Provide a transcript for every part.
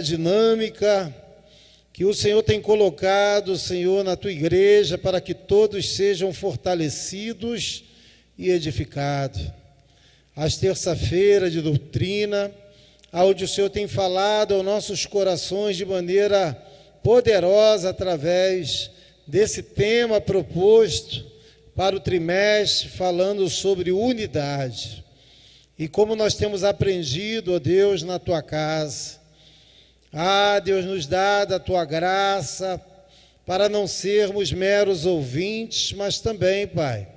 dinâmica que o Senhor tem colocado, Senhor, na tua igreja, para que todos sejam fortalecidos e edificados. Às terça-feira de doutrina, onde o Senhor tem falado aos nossos corações de maneira poderosa através desse tema proposto para o trimestre, falando sobre unidade. E como nós temos aprendido, ó Deus, na tua casa, Deus, nos dá da tua graça para não sermos meros ouvintes, mas também, Pai,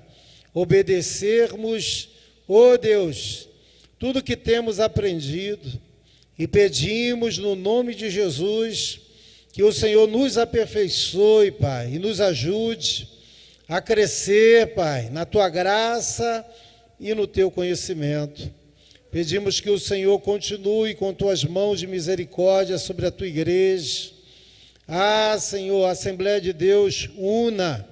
obedecermos, ó Deus, tudo que temos aprendido e pedimos no nome de Jesus que o Senhor nos aperfeiçoe, Pai, e nos ajude a crescer, Pai, na tua graça e no teu conhecimento. Pedimos que o Senhor continue com tuas mãos de misericórdia sobre a tua igreja. Senhor, a Assembleia de Deus una,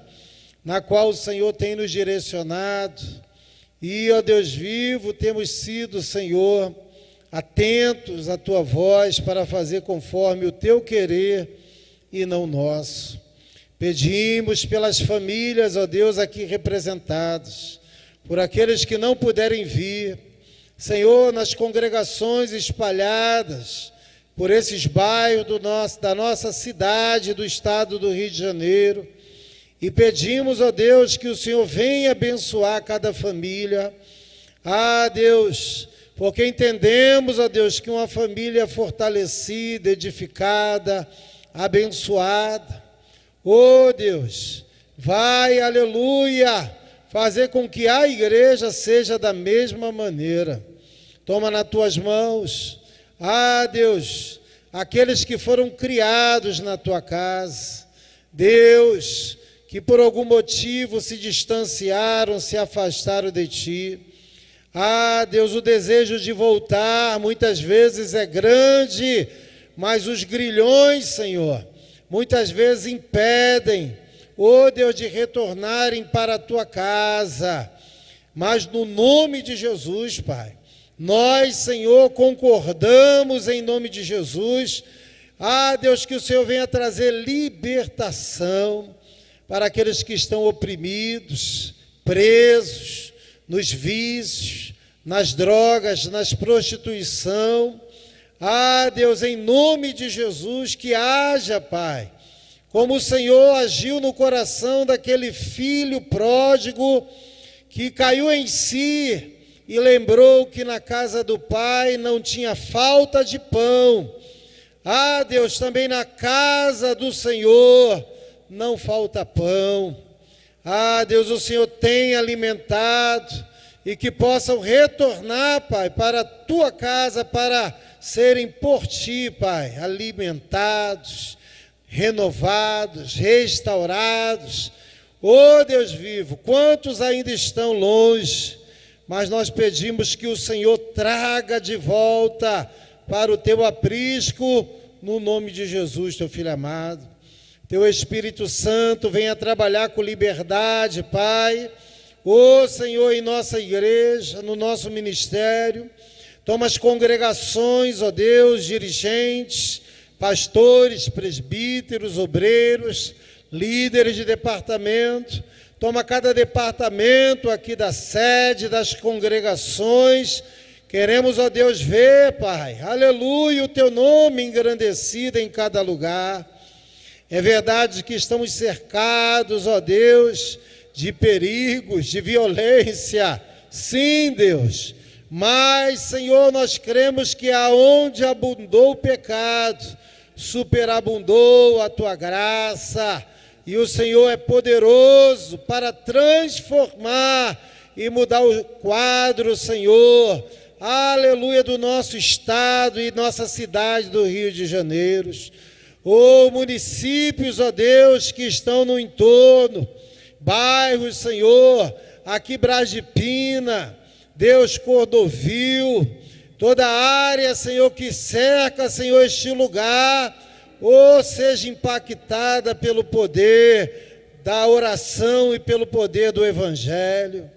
na qual o Senhor tem nos direcionado. E, ó Deus vivo, temos sido, Senhor, atentos à tua voz para fazer conforme o teu querer e não o nosso. Pedimos pelas famílias, ó Deus, aqui representadas, por aqueles que não puderem vir, Senhor, nas congregações espalhadas por esses bairros da nossa cidade, do estado do Rio de Janeiro, e pedimos, ó Deus, que o Senhor venha abençoar cada família. Deus, porque entendemos, ó Deus, que uma família fortalecida, edificada, abençoada, ó Deus, vai, aleluia, fazer com que a igreja seja da mesma maneira. Toma nas tuas mãos, Deus, aqueles que foram criados na tua casa, Deus, que por algum motivo se distanciaram, se afastaram de ti. Deus, o desejo de voltar muitas vezes é grande, mas os grilhões, Senhor, muitas vezes impedem, ó Deus, de retornarem para a tua casa. Mas no nome de Jesus, Pai, nós, Senhor, concordamos em nome de Jesus. Deus, que o Senhor venha trazer libertação para aqueles que estão oprimidos, presos nos vícios, nas drogas, nas prostituição. Deus, em nome de Jesus, que haja, Pai, como o Senhor agiu no coração daquele filho pródigo que caiu em si e lembrou que na casa do pai não tinha falta de pão. Deus, também na casa do Senhor não falta pão. Deus, o Senhor tem alimentado e que possam retornar, Pai, para a tua casa, para serem por ti, Pai, alimentados, renovados, restaurados. Ó Deus vivo, quantos ainda estão longe, mas nós pedimos que o Senhor traga de volta para o teu aprisco, no nome de Jesus, teu Filho amado. Teu Espírito Santo venha trabalhar com liberdade, Pai, ó Senhor, em nossa igreja, no nosso ministério. Toma as congregações, ó Deus, dirigentes, pastores, presbíteros, obreiros, líderes de departamento. Toma cada departamento aqui da sede, das congregações. Queremos, ó Deus, ver, Pai, aleluia, o teu nome engrandecido em cada lugar. É verdade que estamos cercados, ó Deus, de perigos, de violência. Sim, Deus. Mas, Senhor, nós cremos que aonde abundou o pecado, superabundou a tua graça. E o Senhor é poderoso para transformar e mudar o quadro, Senhor, aleluia, do nosso estado e nossa cidade do Rio de Janeiro. Municípios, ó Deus, que estão no entorno, bairros, Senhor, aqui Braz de Pina, Deus, Cordovil, toda a área, Senhor, que cerca, Senhor, este lugar, seja impactada pelo poder da oração e pelo poder do Evangelho.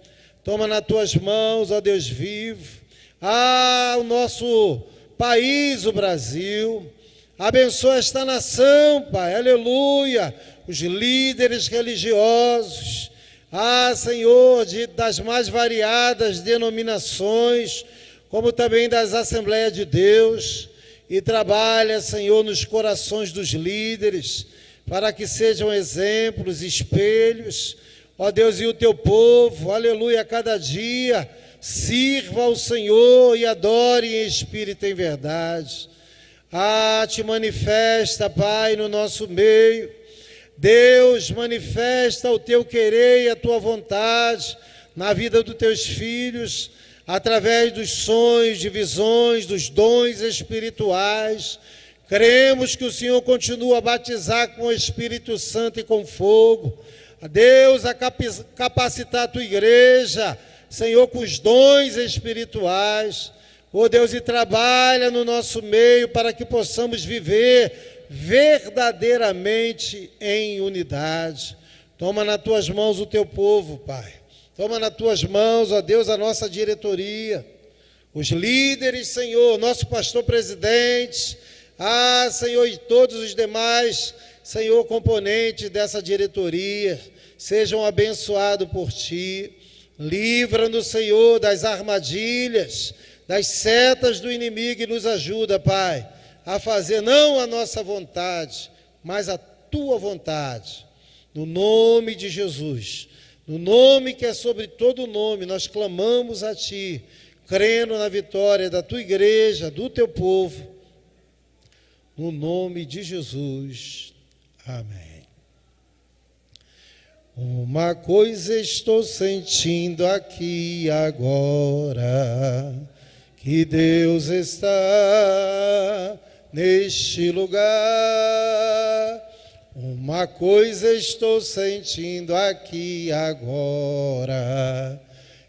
Toma nas tuas mãos, ó Deus vivo, o nosso país, o Brasil. Abençoa esta nação, Pai, aleluia. Os líderes religiosos, Senhor, das mais variadas denominações, como também das Assembleias de Deus, e trabalha, Senhor, nos corações dos líderes, para que sejam exemplos, espelhos, ó Deus, e o teu povo, aleluia, a cada dia, sirva ao Senhor e adore em espírito e em verdade. Te manifesta, Pai, no nosso meio. Deus, manifesta o teu querer e a tua vontade na vida dos teus filhos, através dos sonhos, de visões, dos dons espirituais. Cremos que o Senhor continua a batizar com o Espírito Santo e com fogo. Deus, a capacitar a tua igreja, Senhor, com os dons espirituais. Deus, e trabalha no nosso meio para que possamos viver verdadeiramente em unidade. Toma nas tuas mãos o teu povo, Pai. Toma nas tuas mãos, ó Deus, a nossa diretoria, os líderes, Senhor, nosso pastor presidente, Senhor, e todos os demais, Senhor, componentes dessa diretoria, sejam abençoados por Ti. Livra-nos, Senhor, das armadilhas, das setas do inimigo e nos ajuda, Pai, a fazer não a nossa vontade, mas a Tua vontade. No nome de Jesus, no nome que é sobre todo nome, nós clamamos a Ti, crendo na vitória da Tua igreja, do Teu povo, no nome de Jesus. Amém. Uma coisa estou sentindo aqui agora, que Deus está neste lugar. Uma coisa estou sentindo aqui agora,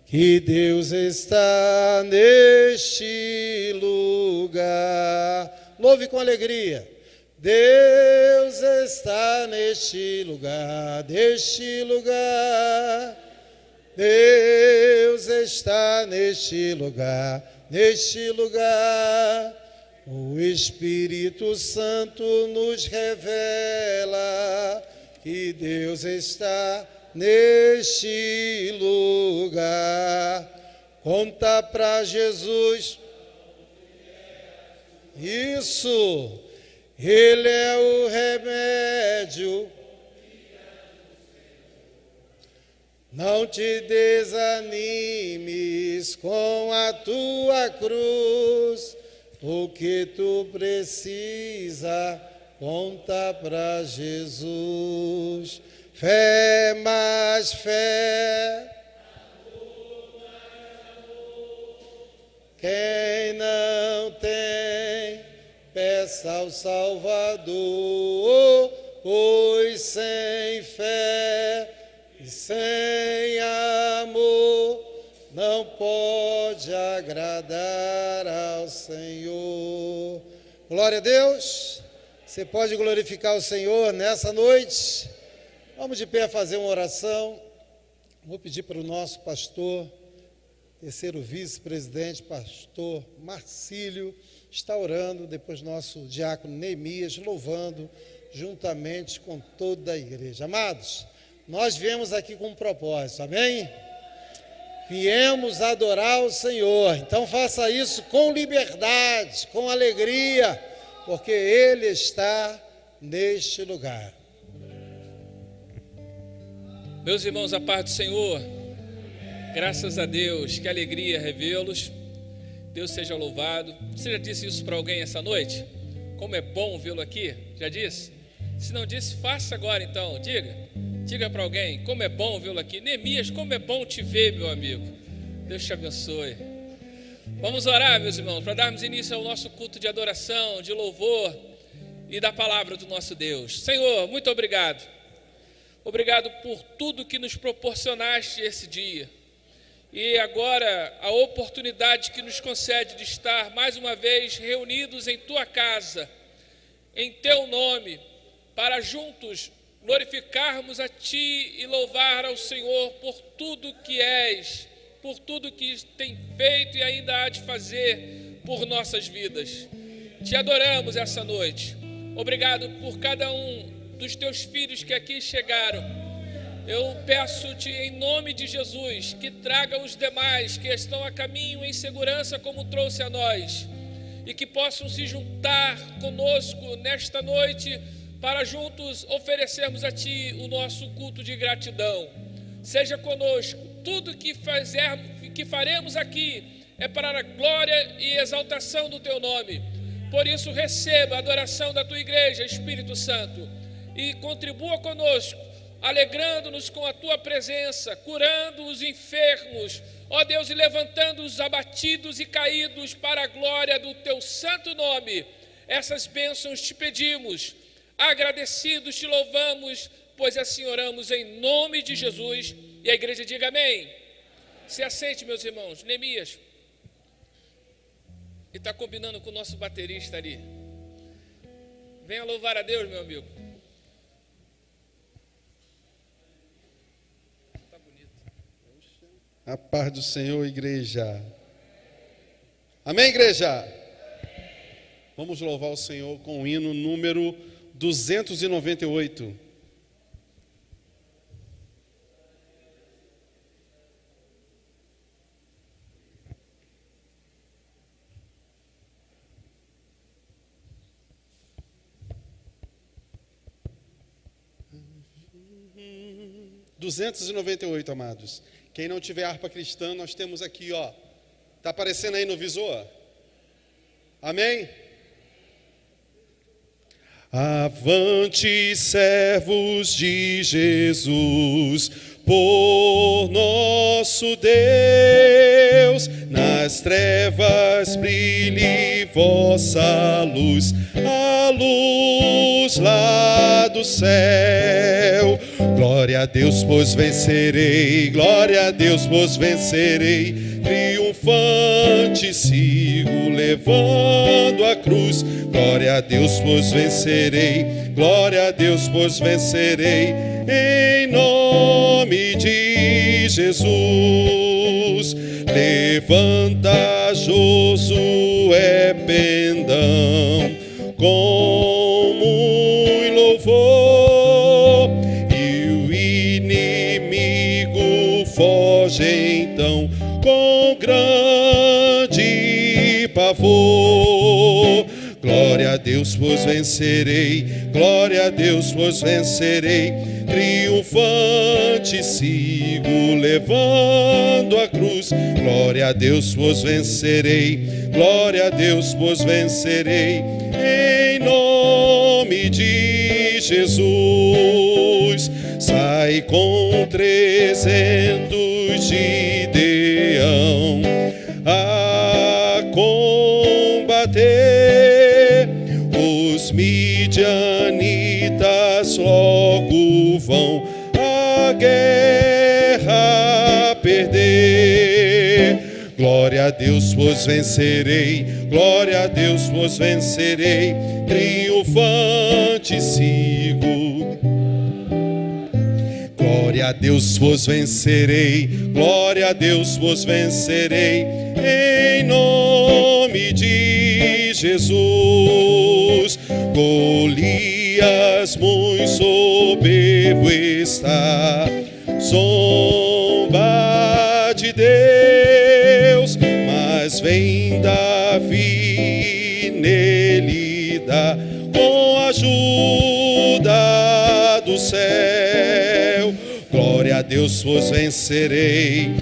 que Deus está neste lugar. Louve com alegria. Deus está neste lugar, neste lugar. Deus está neste lugar, neste lugar. O Espírito Santo nos revela que Deus está neste lugar. Conta para Jesus. Isso. Ele é o remédio. Não te desanimes com a tua cruz. O que tu precisa, conta para Jesus. Fé mais fé. Quem não tem, peça ao Salvador, pois sem fé e sem amor não pode agradar ao Senhor. Glória a Deus. Você pode glorificar o Senhor nessa noite. Vamos de pé fazer uma oração. Vou pedir para o nosso pastor, terceiro vice-presidente, pastor Marcílio, está orando, depois nosso diácono Neemias, louvando juntamente com toda a igreja. Amados, nós viemos aqui com um propósito, amém? Viemos adorar o Senhor, então faça isso com liberdade, com alegria, porque Ele está neste lugar. Meus irmãos, a paz do Senhor, graças a Deus, que alegria revê-los. Deus seja louvado. Você já disse isso para alguém essa noite? Como é bom vê-lo aqui? Já disse? Se não disse, faça agora então. Diga para alguém, como é bom vê-lo aqui. Neemias, como é bom te ver, meu amigo. Deus te abençoe. Vamos orar, meus irmãos, para darmos início ao nosso culto de adoração, de louvor e da palavra do nosso Deus. Senhor, muito obrigado. Obrigado por tudo que nos proporcionaste esse dia. E agora a oportunidade que nos concede de estar mais uma vez reunidos em Tua casa, em Teu nome, para juntos glorificarmos a Ti e louvar ao Senhor por tudo que és, por tudo que tem feito e ainda há de fazer por nossas vidas. Te adoramos essa noite. Obrigado por cada um dos teus filhos que aqui chegaram. Eu peço-te em nome de Jesus que traga os demais que estão a caminho em segurança como trouxe a nós, e que possam se juntar conosco nesta noite para juntos oferecermos a Ti o nosso culto de gratidão. Seja conosco. Tudo que faremos aqui é para a glória e exaltação do Teu nome. Por isso, receba a adoração da Tua igreja, Espírito Santo, e contribua conosco, alegrando-nos com a Tua presença, curando os enfermos, ó Deus, e levantando os abatidos e caídos para a glória do Teu santo nome. Essas bênçãos te pedimos, agradecidos te louvamos, pois assim oramos em nome de Jesus. E a igreja diga amém. Se assente, meus irmãos. Neemias, e está combinando com o nosso baterista ali. Venha louvar a Deus, meu amigo. Está bonito. A paz do Senhor, igreja. Amém, igreja? Vamos louvar o Senhor com o hino número 298. Amados. Quem não tiver harpa cristã, nós temos aqui, ó. Tá aparecendo aí no visor? Amém? Avante, servos de Jesus, por nosso Deus, nas trevas brilhe vossa luz, a luz lá do céu. Glória a Deus, pois vencerei, glória a Deus, pois vencerei, triunfante sigo levando a cruz. Glória a Deus, pois vencerei, glória a Deus, pois vencerei, em nome de Jesus. Levanta, Josué, pendão, com muito louvor, e o inimigo foge então com grande pavor. Glória a Deus, pois vencerei, glória a Deus, pois vencerei, triunfante sigo levando a cruz. Glória a Deus, pois vencerei, glória a Deus, pois vencerei, em nome de Jesus. Sai com 300 de Gideão a combater, os midianitas logo vão a guerra perder. Glória a Deus, pois vencerei, glória a Deus, pois vencerei, triunfante sigo. Glória a Deus, pois vencerei, glória a Deus, pois vencerei, em nome de Jesus. Golias muito soberbo está, zomba de Deus, mas vem Davi, nele dá, com a ajuda do céu. Glória a Deus, pois vencerei.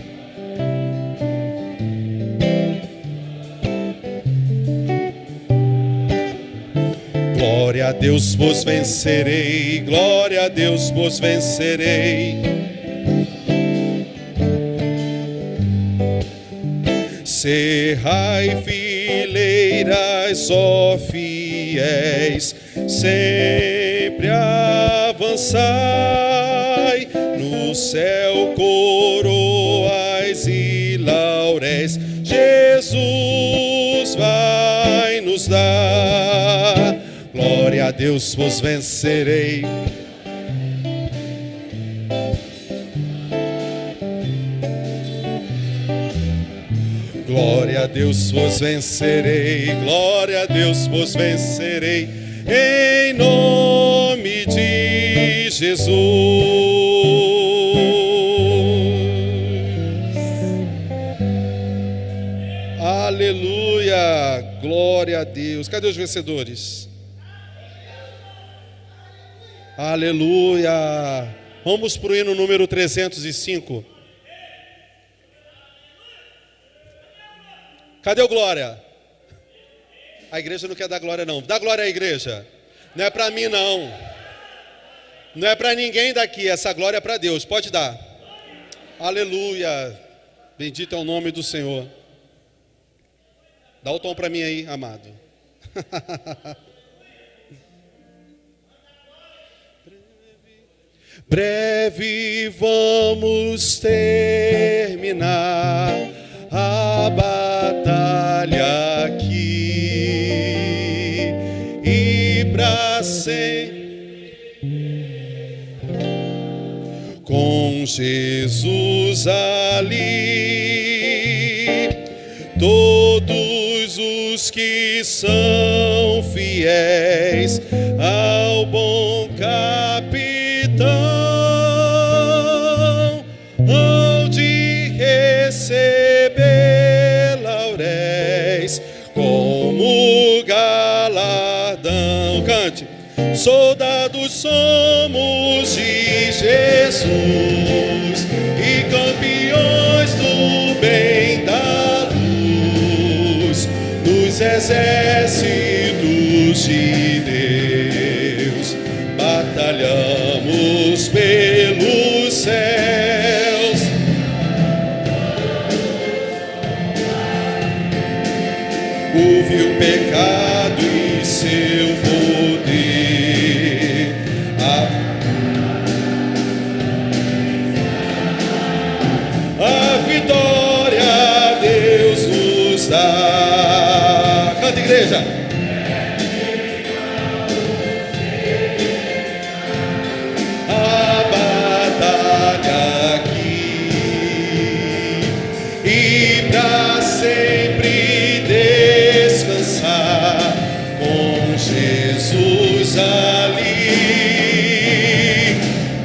Glória a Deus, pois vencerei, glória a Deus, pois vencerei. Cerrai fileiras, ó fiéis, sempre avançai, no céu coroas e lauréis Jesus vai nos dar. Glória a Deus, pois vencerei. Glória a Deus, vos vencerei. Glória a Deus, vos vencerei. Em nome de Jesus. Aleluia. Glória a Deus. Cadê os vencedores? Aleluia. Vamos para o hino número 305. Cadê o glória? A igreja não quer dar glória não. Dá glória à igreja. Não é para mim não. Não é para ninguém daqui. Essa glória é para Deus. Pode dar. Aleluia. Bendito é o nome do Senhor. Dá o tom para mim aí, amado. Breve vamos terminar a batalha aqui e pra sempre com Jesus ali, todos os que são fiéis ao bom capitão hão de receber lauréis como galardão. Cante. Soldados somos de Jesus e campeões do bem da luz, dos exércitos de Deus, batalhamos pelos céus. Houve o pecado e seu poder, a vitória Deus nos dá. Canta, igreja. A batalha aqui e pra sempre descansar com Jesus ali,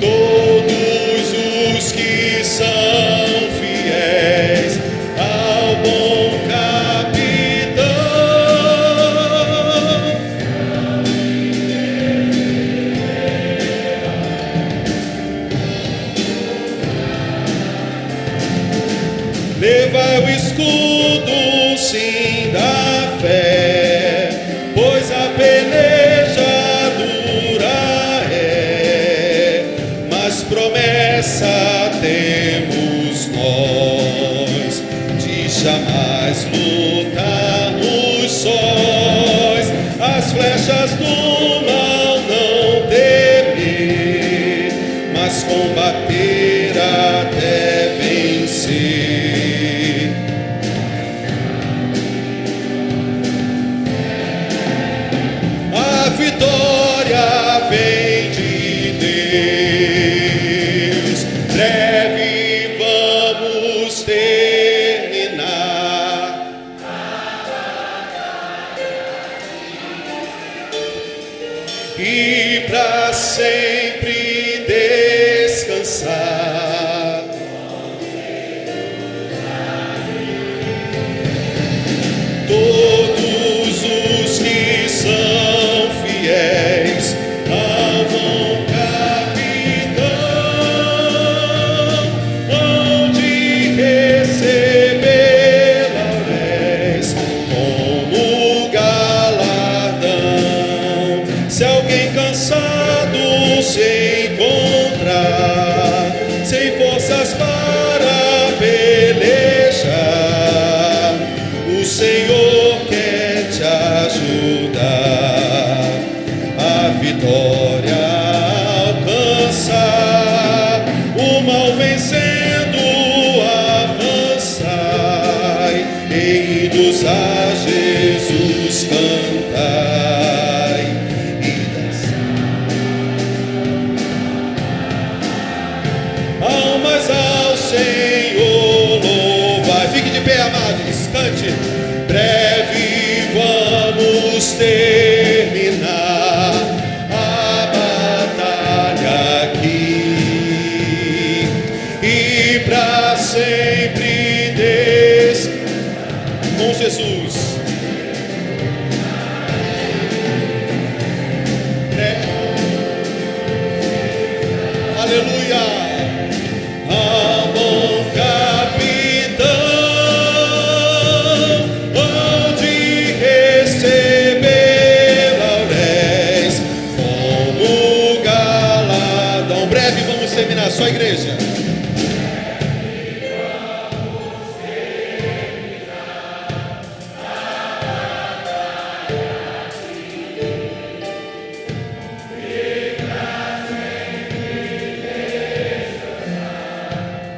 todos os que são fiéis ao bom capitão. Levai o escudo, sim, da fé, pois a peleja dura é, mas promessa temos nós de jamais lutarmos sós. As flechas do mal não temer, mas combater até vencer. A vitória vem de Deus. Breve vamos terminar e pra sempre descansar. Todos os que são fiéis ao bom capitão hão de receber lauréis como galardão. Se alguém cansado se encontrar, sem forças para pelejar, o Senhor quer te ajudar a vitória alcançar. O mal vencendo avançai, e idos a Jesus cantai e dançai. Almas ao Senhor louvai. Fique de pé, amados. Cante. igreja.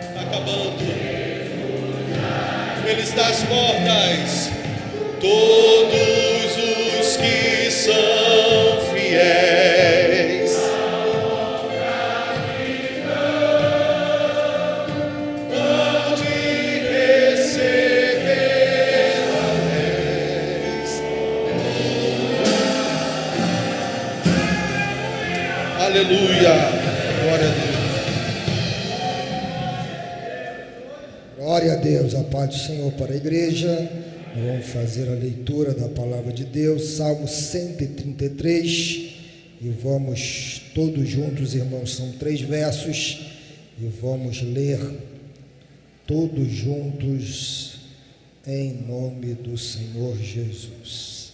Está acabando. Eles das portas, todos os que são fiéis. Hão de receber a vez. Aleluia. Glória a Deus. Glória a Deus, a paz do Senhor para a igreja. Vamos fazer a leitura da palavra de Deus, Salmo 133, e vamos todos juntos, irmãos, são 3 versos, e vamos ler todos juntos em nome do Senhor Jesus.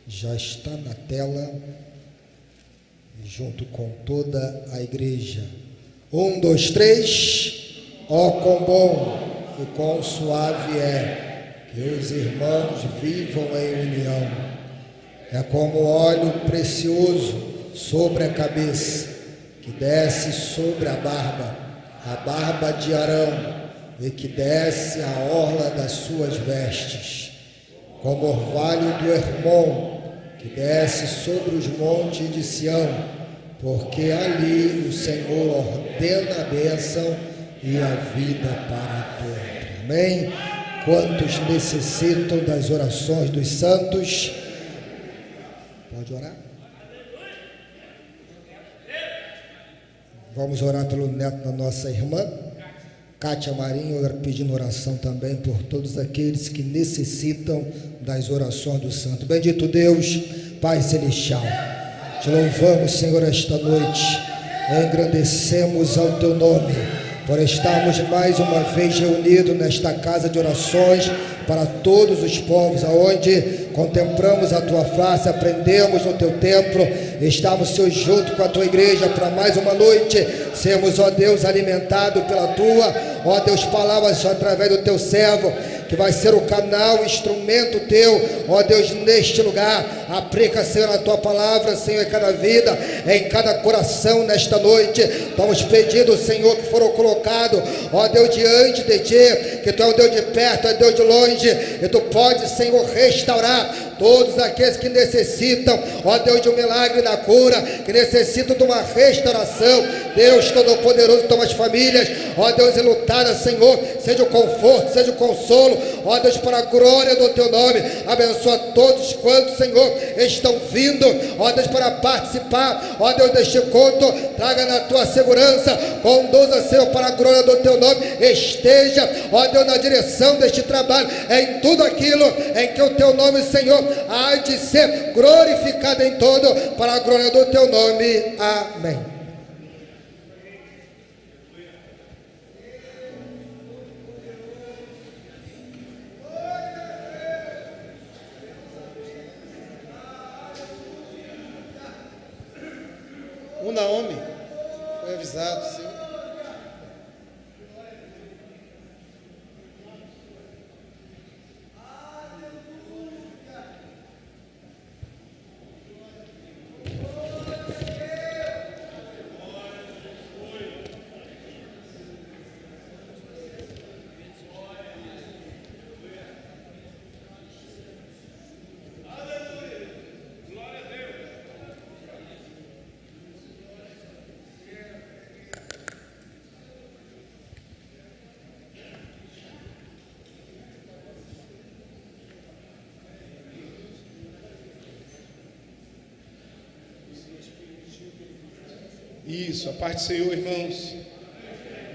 Já está na tela, junto com toda a igreja. 1, 2, 3. Ó, quão bom e quão suave é que os irmãos vivam em união. É como óleo precioso sobre a cabeça, que desce sobre a barba de Arão, e que desce a orla das suas vestes. Como orvalho do Hermon, que desce sobre os montes de Sião, porque ali o Senhor ordena a bênção e a vida para todos. Amém? Quantos necessitam das orações dos santos? Pode orar? Vamos orar pelo neto da nossa irmã Kátia Marinho, pedindo oração também por todos aqueles que necessitam das orações do santo. Bendito Deus, Pai Celestial, te louvamos, Senhor, esta noite, engrandecemos ao teu nome, por estarmos mais uma vez reunidos nesta casa de orações para todos os povos, aonde contemplamos a tua face, aprendemos no teu templo, estamos, Senhor, junto com a tua igreja para mais uma noite, sermos, ó Deus, alimentados pela tua, ó Deus, palavras através do teu servo, que vai ser o canal, o instrumento teu, ó Deus, neste lugar. Aplica, Senhor, a tua palavra, Senhor, em cada vida, em cada coração nesta noite. Estamos pedindo, Senhor, que foram colocados, ó Deus, diante de ti, que tu é o Deus de perto, é Deus de longe, e tu podes, Senhor, restaurar todos aqueles que necessitam, ó Deus, de um milagre da cura, que necessitam de uma restauração. Deus Todo-Poderoso, toma as famílias, ó Deus, enlutadas, Senhor, seja o conforto, seja o consolo, ó Deus, para a glória do teu nome. Abençoa todos quantos, Senhor, estão vindo, ó Deus, para participar, ó Deus, deste culto. Traga na tua segurança, conduza, Senhor, para a glória do teu nome. Esteja, ó Deus, na direção deste trabalho, em tudo aquilo em que o teu nome, Senhor, há de ser glorificado em todo, para a glória do teu nome. Amém. O Naomi foi avisado, sim. Isso, a paz do Senhor, irmãos.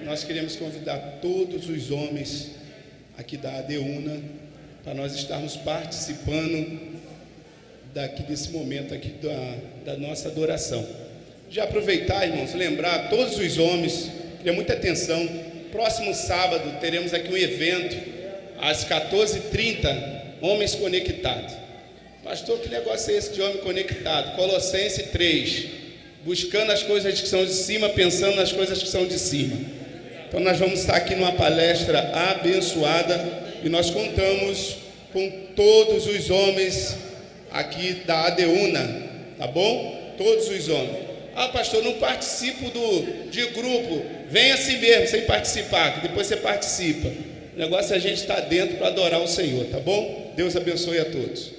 Nós queremos convidar todos os homens aqui da ADUNA para nós estarmos participando daqui desse momento aqui da nossa adoração. Já aproveitar, irmãos, lembrar todos os homens, queria muita atenção. Próximo sábado teremos aqui um evento às 14h30, Homens Conectados. Pastor, que negócio é esse de homem conectado? Colossenses 3, buscando as coisas que são de cima, pensando nas coisas que são de cima. Então nós vamos estar aqui numa palestra abençoada e nós contamos com todos os homens aqui da ADEUNA, tá bom? Todos os homens. Ah, pastor, não participo de grupo. Venha assim mesmo, sem participar, que depois você participa. O negócio é a gente estar dentro para adorar o Senhor, tá bom? Deus abençoe a todos.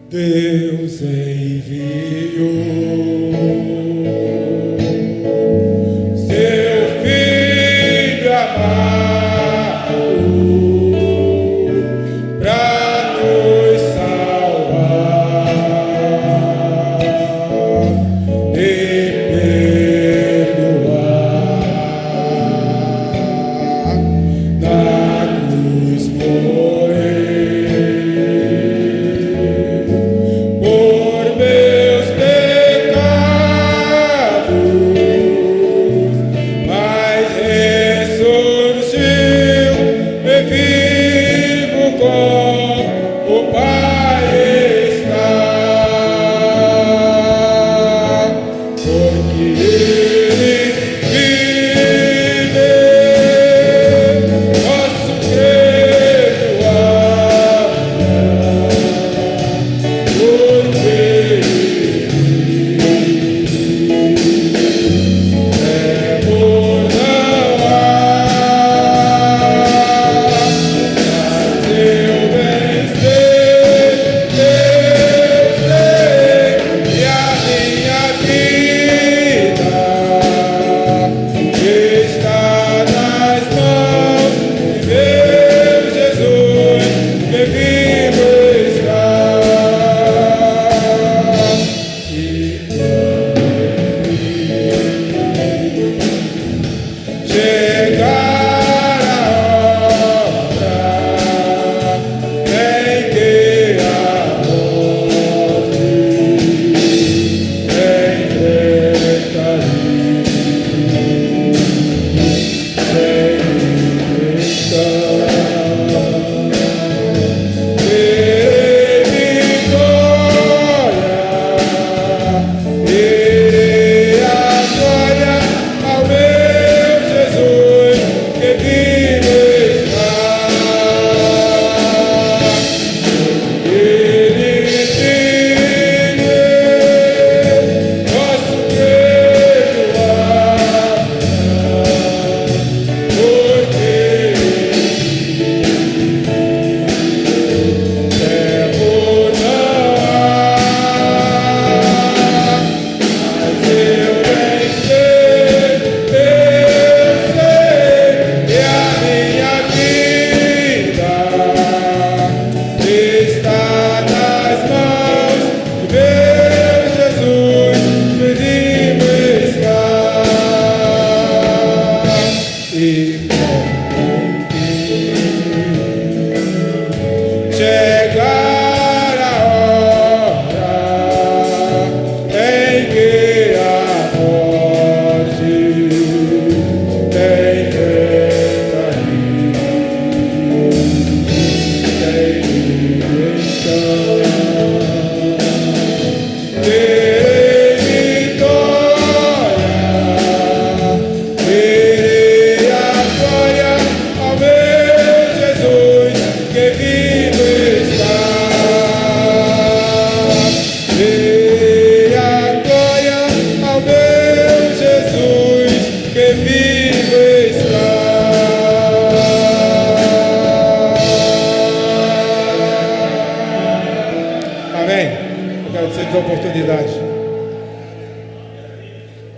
Deus enviou seu Filho amado para nos salvar e perdoar. Na cruz por meus pecados, mas ressurgiu e vivo com o Pai está, porque Ele vive, posso crer no essa oportunidade.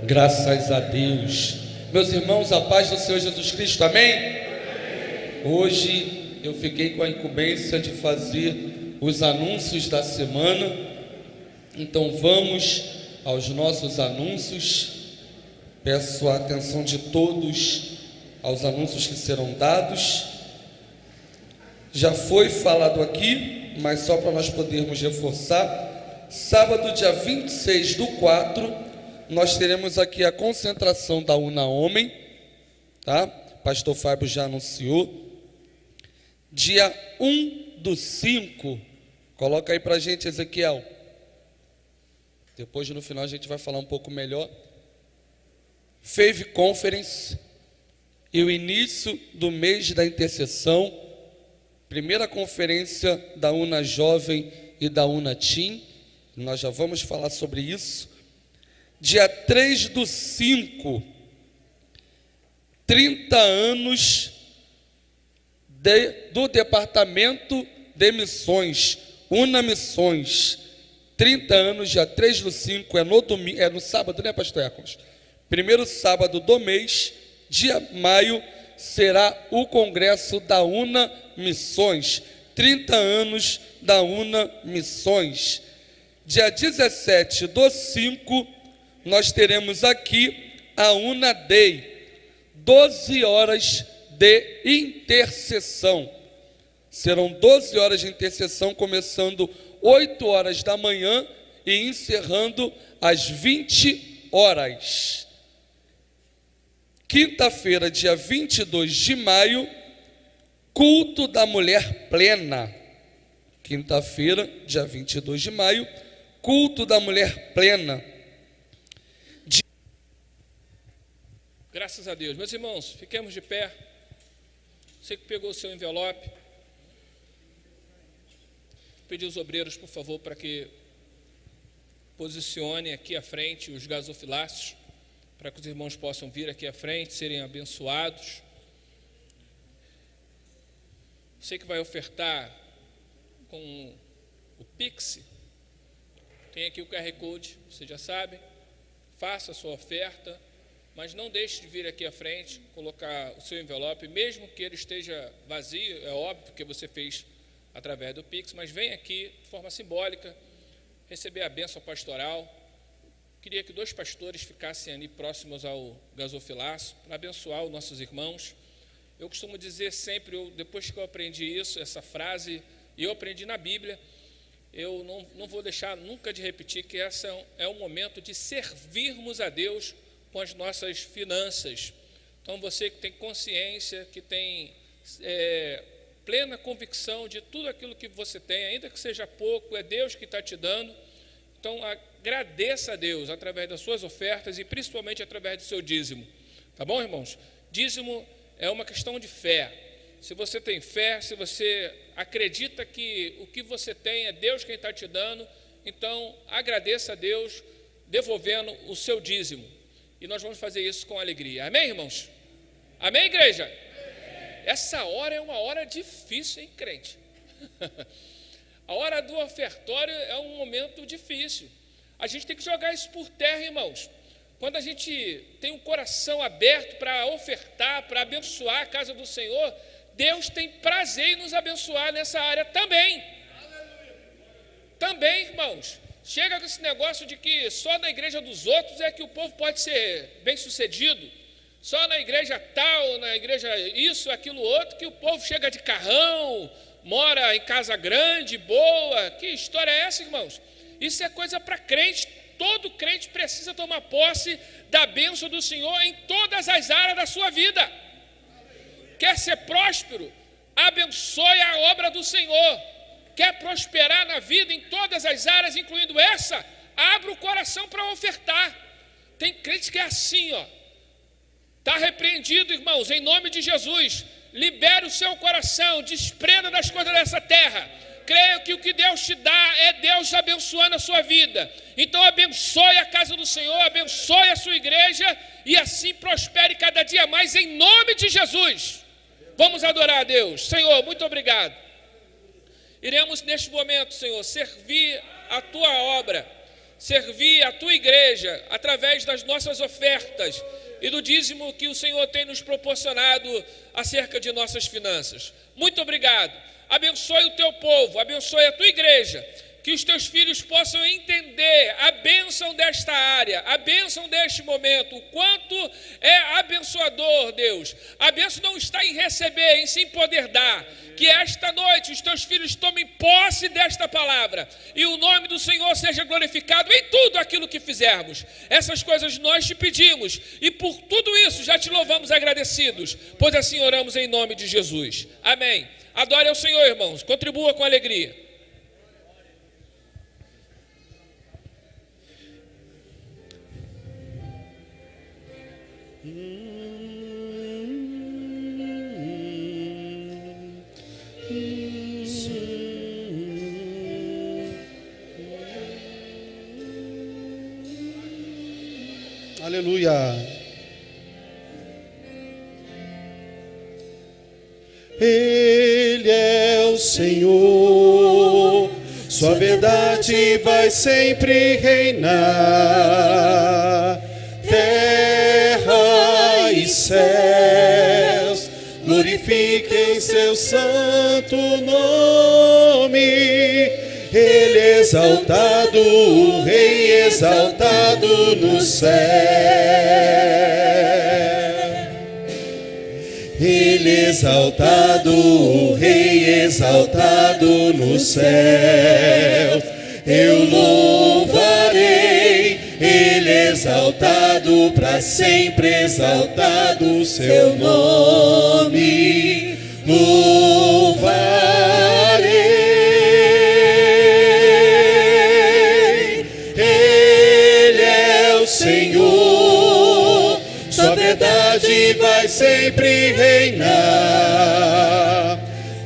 Graças a Deus. Meus irmãos, a paz do Senhor Jesus Cristo, amém? Hoje eu fiquei com a incumbência de fazer os anúncios da semana. Então vamos aos nossos anúncios. Peço a atenção de todos aos anúncios que serão dados. Já foi falado aqui, mas só para nós podermos reforçar, sábado, dia 26/4, nós teremos aqui a concentração da UNA Homem, tá? Pastor Fábio já anunciou. Dia 1/5, coloca aí para a gente, Ezequiel. Depois, no final, a gente vai falar um pouco melhor. Fave Conference e o início do mês da intercessão, primeira conferência da UNA Jovem e da UNA Teen, nós já vamos falar sobre isso. Dia 3/5, 30 anos do Departamento de Missões, UNA Missões, 30 anos, dia 3/5, é no sábado, né, pastor Hércules? Primeiro sábado do mês, dia maio, será o congresso da UNA Missões, 30 anos da UNA Missões. Dia 17/5, nós teremos aqui a UNA Day, 12 horas de intercessão. Serão 12 horas de intercessão, começando 8 horas da manhã e encerrando às 20 horas. Quinta-feira, dia 22 de maio, culto da mulher plena. Quinta-feira, dia 22 de maio, culto da mulher plena. Graças a Deus. Meus irmãos, fiquemos de pé. Você que pegou o seu envelope, pedir os obreiros, por favor, para que posicione aqui à frente os gasofiláceos, para que os irmãos possam vir aqui à frente, serem abençoados. Você que vai ofertar com o Pix, tem aqui o QR Code, você já sabe, faça a sua oferta, mas não deixe de vir aqui à frente, colocar o seu envelope, mesmo que ele esteja vazio, é óbvio, porque você fez através do Pix, mas vem aqui de forma simbólica, receber a bênção pastoral. Queria que 2 pastores ficassem ali próximos ao gasofilácio, para abençoar os nossos irmãos. Eu costumo dizer sempre, depois que eu aprendi isso, essa frase, e eu aprendi na Bíblia, eu não vou deixar nunca de repetir que essa é um momento de servirmos a Deus com as nossas finanças. Então, você que tem consciência, que tem plena convicção de tudo aquilo que você tem, ainda que seja pouco, é Deus que está te dando. Então, agradeça a Deus através das suas ofertas e principalmente através do seu dízimo. Tá bom, irmãos? Dízimo é uma questão de fé. Se você tem fé, se você acredita que o que você tem é Deus quem está te dando, então agradeça a Deus devolvendo o seu dízimo. E nós vamos fazer isso com alegria. Amém, irmãos? Amém, igreja? Essa hora é uma hora difícil, hein, crente? A hora do ofertório é um momento difícil. A gente tem que jogar isso por terra, irmãos. Quando a gente tem um coração aberto para ofertar, para abençoar a casa do Senhor, Deus tem prazer em nos abençoar nessa área também. Também, irmãos. Chega com esse negócio de que só na igreja dos outros é que o povo pode ser bem-sucedido. Só na igreja tal, na igreja isso, aquilo outro, que o povo chega de carrão, mora em casa grande, boa. Que história é essa, irmãos? Isso é coisa para crente. Todo crente precisa tomar posse da bênção do Senhor em todas as áreas da sua vida. Quer ser próspero? Abençoe a obra do Senhor. Quer prosperar na vida em todas as áreas, incluindo essa? Abra o coração para ofertar. Tem crente que é assim, ó. Está repreendido, irmãos, em nome de Jesus. Libere o seu coração, desprenda das coisas dessa terra. Creio que o que Deus te dá é Deus abençoando a sua vida. Então abençoe a casa do Senhor, abençoe a sua igreja e assim prospere cada dia mais em nome de Jesus. Vamos adorar a Deus. Senhor, muito obrigado. Iremos neste momento, Senhor, servir a tua obra, servir a tua igreja através das nossas ofertas e do dízimo que o Senhor tem nos proporcionado acerca de nossas finanças. Muito obrigado. Abençoe o teu povo, abençoe a tua igreja, que os teus filhos possam entender a bênção desta área, a bênção deste momento, o quanto é abençoador, Deus. A bênção não está em receber, em sim poder dar. Que esta noite os teus filhos tomem posse desta palavra e o nome do Senhor seja glorificado em tudo aquilo que fizermos. Essas coisas nós te pedimos e por tudo isso já te louvamos agradecidos, pois assim oramos em nome de Jesus. Amém. Adore ao Senhor, irmãos. Contribua com alegria. Aleluia. Ele é o Senhor, sua verdade vai sempre reinar. Terra e céus glorifiquem seu santo nome. Ele é exaltado, o Rei exaltado no céu. Ele exaltado, o Rei exaltado no céu. Eu louvarei, Ele exaltado, para sempre exaltado o seu nome. Louvarei. Senhor, sua verdade vai sempre reinar.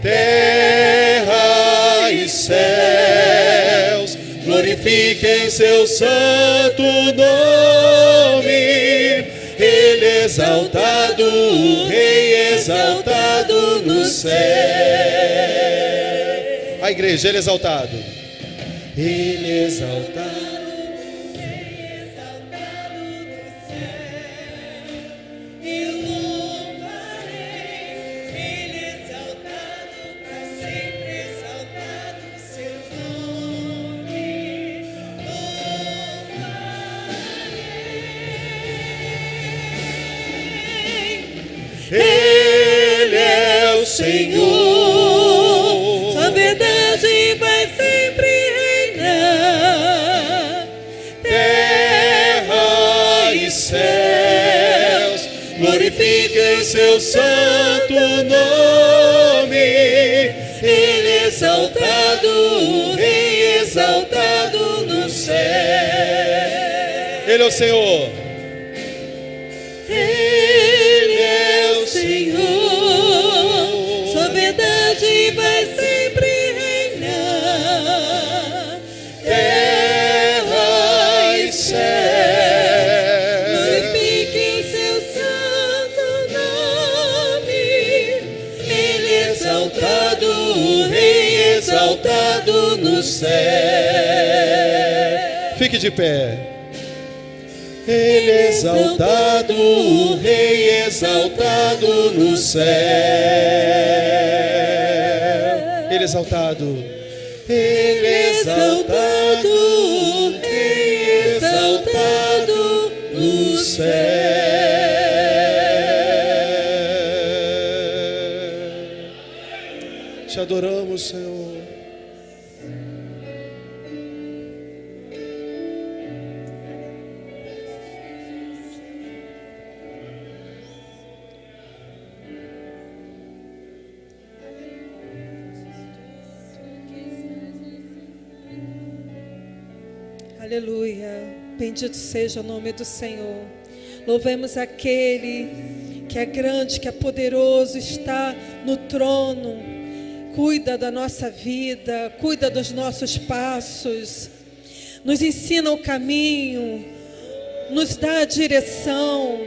Terra e céus glorifiquem seu santo nome. Ele exaltado, o Rei exaltado no céu. A igreja, Ele exaltado. Ele exaltado. Ele é o Senhor, sua verdade vai sempre reinar. Terra e céus glorifiquem seu santo nome. Ele exaltado, o Rei exaltado no céu. Ele é o Senhor. Senhor, sua verdade vai sempre reinar. Terra e céus glorifiquem seu santo nome. Ele exaltado, o Rei exaltado no céu. Fique de pé. Ele exaltado, o Rei exaltado no céu. Ele exaltado, Ele exaltado, o Rei exaltado no céu. Te adoramos, Senhor. Aleluia, bendito seja o nome do Senhor. Louvemos aquele que é grande, que é poderoso, está no trono, cuida da nossa vida, cuida dos nossos passos, nos ensina o caminho, nos dá a direção.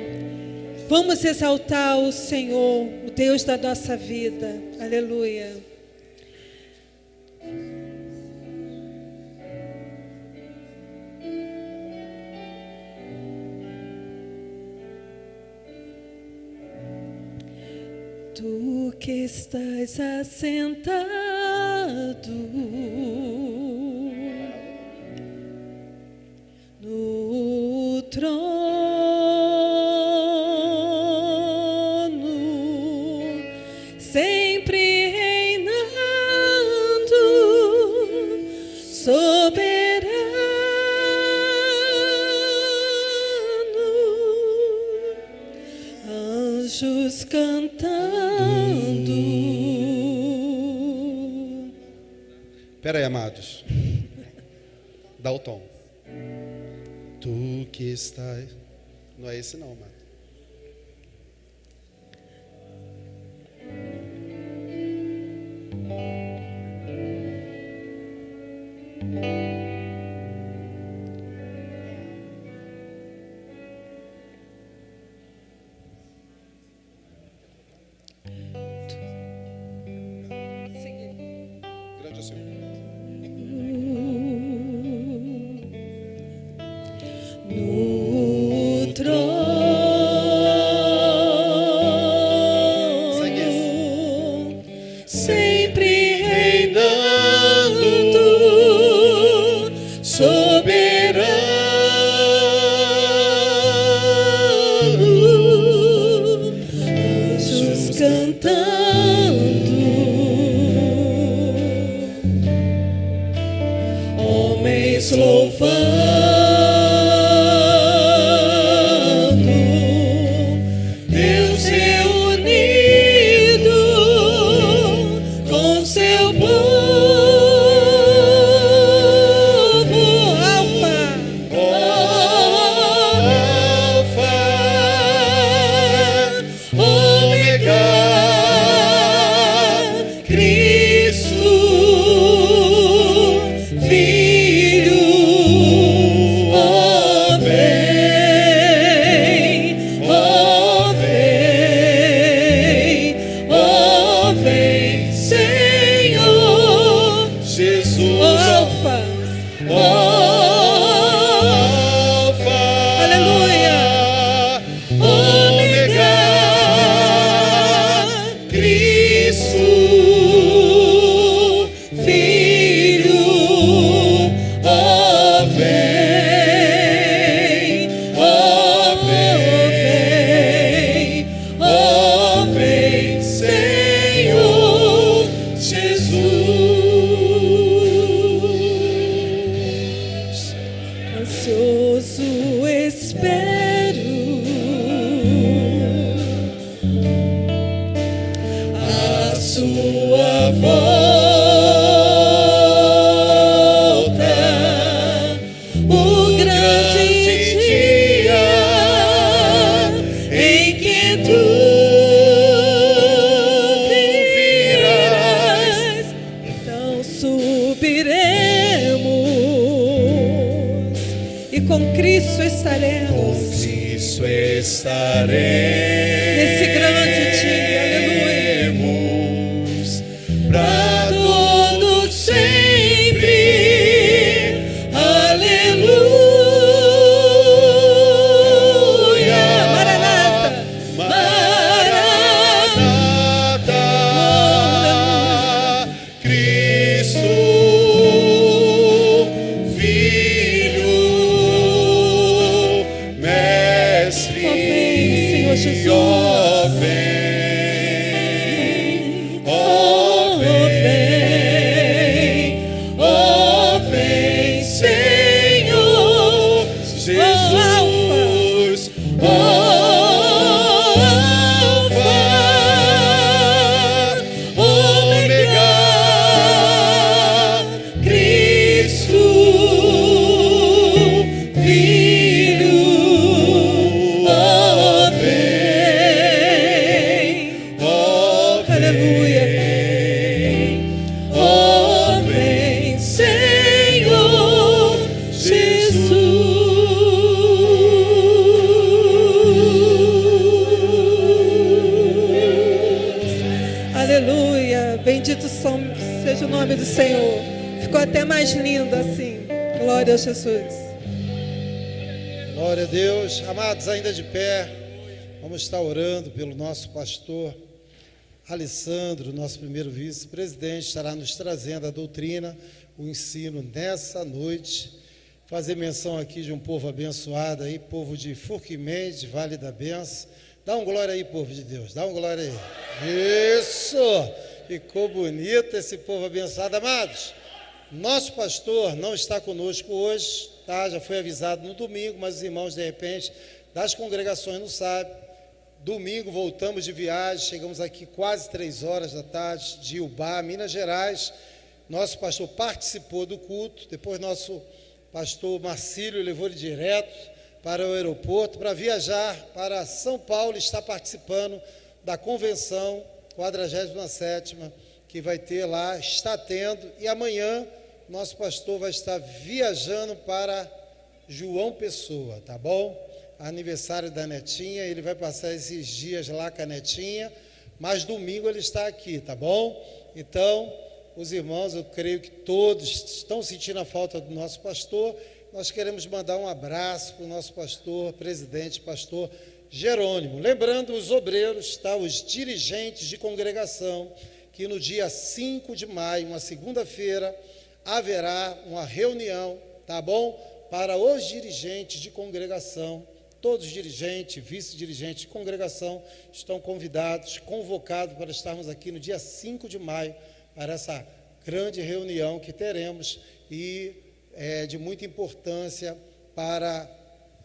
Vamos exaltar o Senhor, o Deus da nossa vida. Aleluia. Tu que estás assentado sempre reinando, soberano, anjos cantando. Espera aí, amados. Dá o tom. Tu que estás... Não é esse não, mano. Grande assim. No trono sempre reinando, soberano, anjos cantando, homens louvando. Ansioso espero a sua volta, o grande dia em que tu virás. Então subiremos e com Cristo estaremos. Com Cristo estaremos. Nesse grande dia, aleluia. Pra todo sempre, aleluia. Maranata, Maranata, Cristo, Filho, Mestre, ó vem, Senhor Jesus. ó vem, ó vem, ó vem, Senhor Jesus, Alfa, Ômega, Cristo, Filho, ó vem, Aleluia. ó vem, Senhor Jesus. Aleluia. Bendito seja o nome do Senhor. Ficou até mais lindo assim. Glória a Jesus. Glória a Deus. Amados, ainda de pé, vamos estar orando pelo nosso pastor Alessandro, nosso primeiro vice-presidente, estará nos trazendo a doutrina, o ensino nessa noite. fazer menção aqui de um povo abençoado aí, povo de Furquimendes, Vale da Benção. Dá um glória aí, povo de Deus, dá um glória aí. Isso! Ficou bonito esse povo abençoado. Amados, nosso pastor não está conosco hoje, tá? Já foi avisado no domingo, mas os irmãos, de repente, das congregações não sabem. Domingo voltamos de viagem, chegamos aqui quase 3 horas da tarde, de Ubá, Minas Gerais. Nosso pastor participou do culto, depois nosso pastor Marcílio levou ele direto para o aeroporto para viajar para São Paulo, está participando da convenção 47ª que vai ter lá, está tendo, e amanhã nosso pastor vai estar viajando para João Pessoa, tá bom? Aniversário da netinha, ele vai passar esses dias lá com a netinha, mas domingo ele está aqui, tá bom? Então, os irmãos, eu creio que todos estão sentindo a falta do nosso pastor. Nós queremos mandar um abraço para o nosso pastor, presidente, pastor Jerônimo. Lembrando os obreiros, tá? Os dirigentes de congregação, que no dia 5 de maio, uma segunda-feira, haverá uma reunião, tá bom? Para os dirigentes de congregação. Todos os dirigentes, vice-dirigentes de congregação estão convidados, convocados para estarmos aqui no dia 5 de maio, para essa grande reunião que teremos e é de muita importância para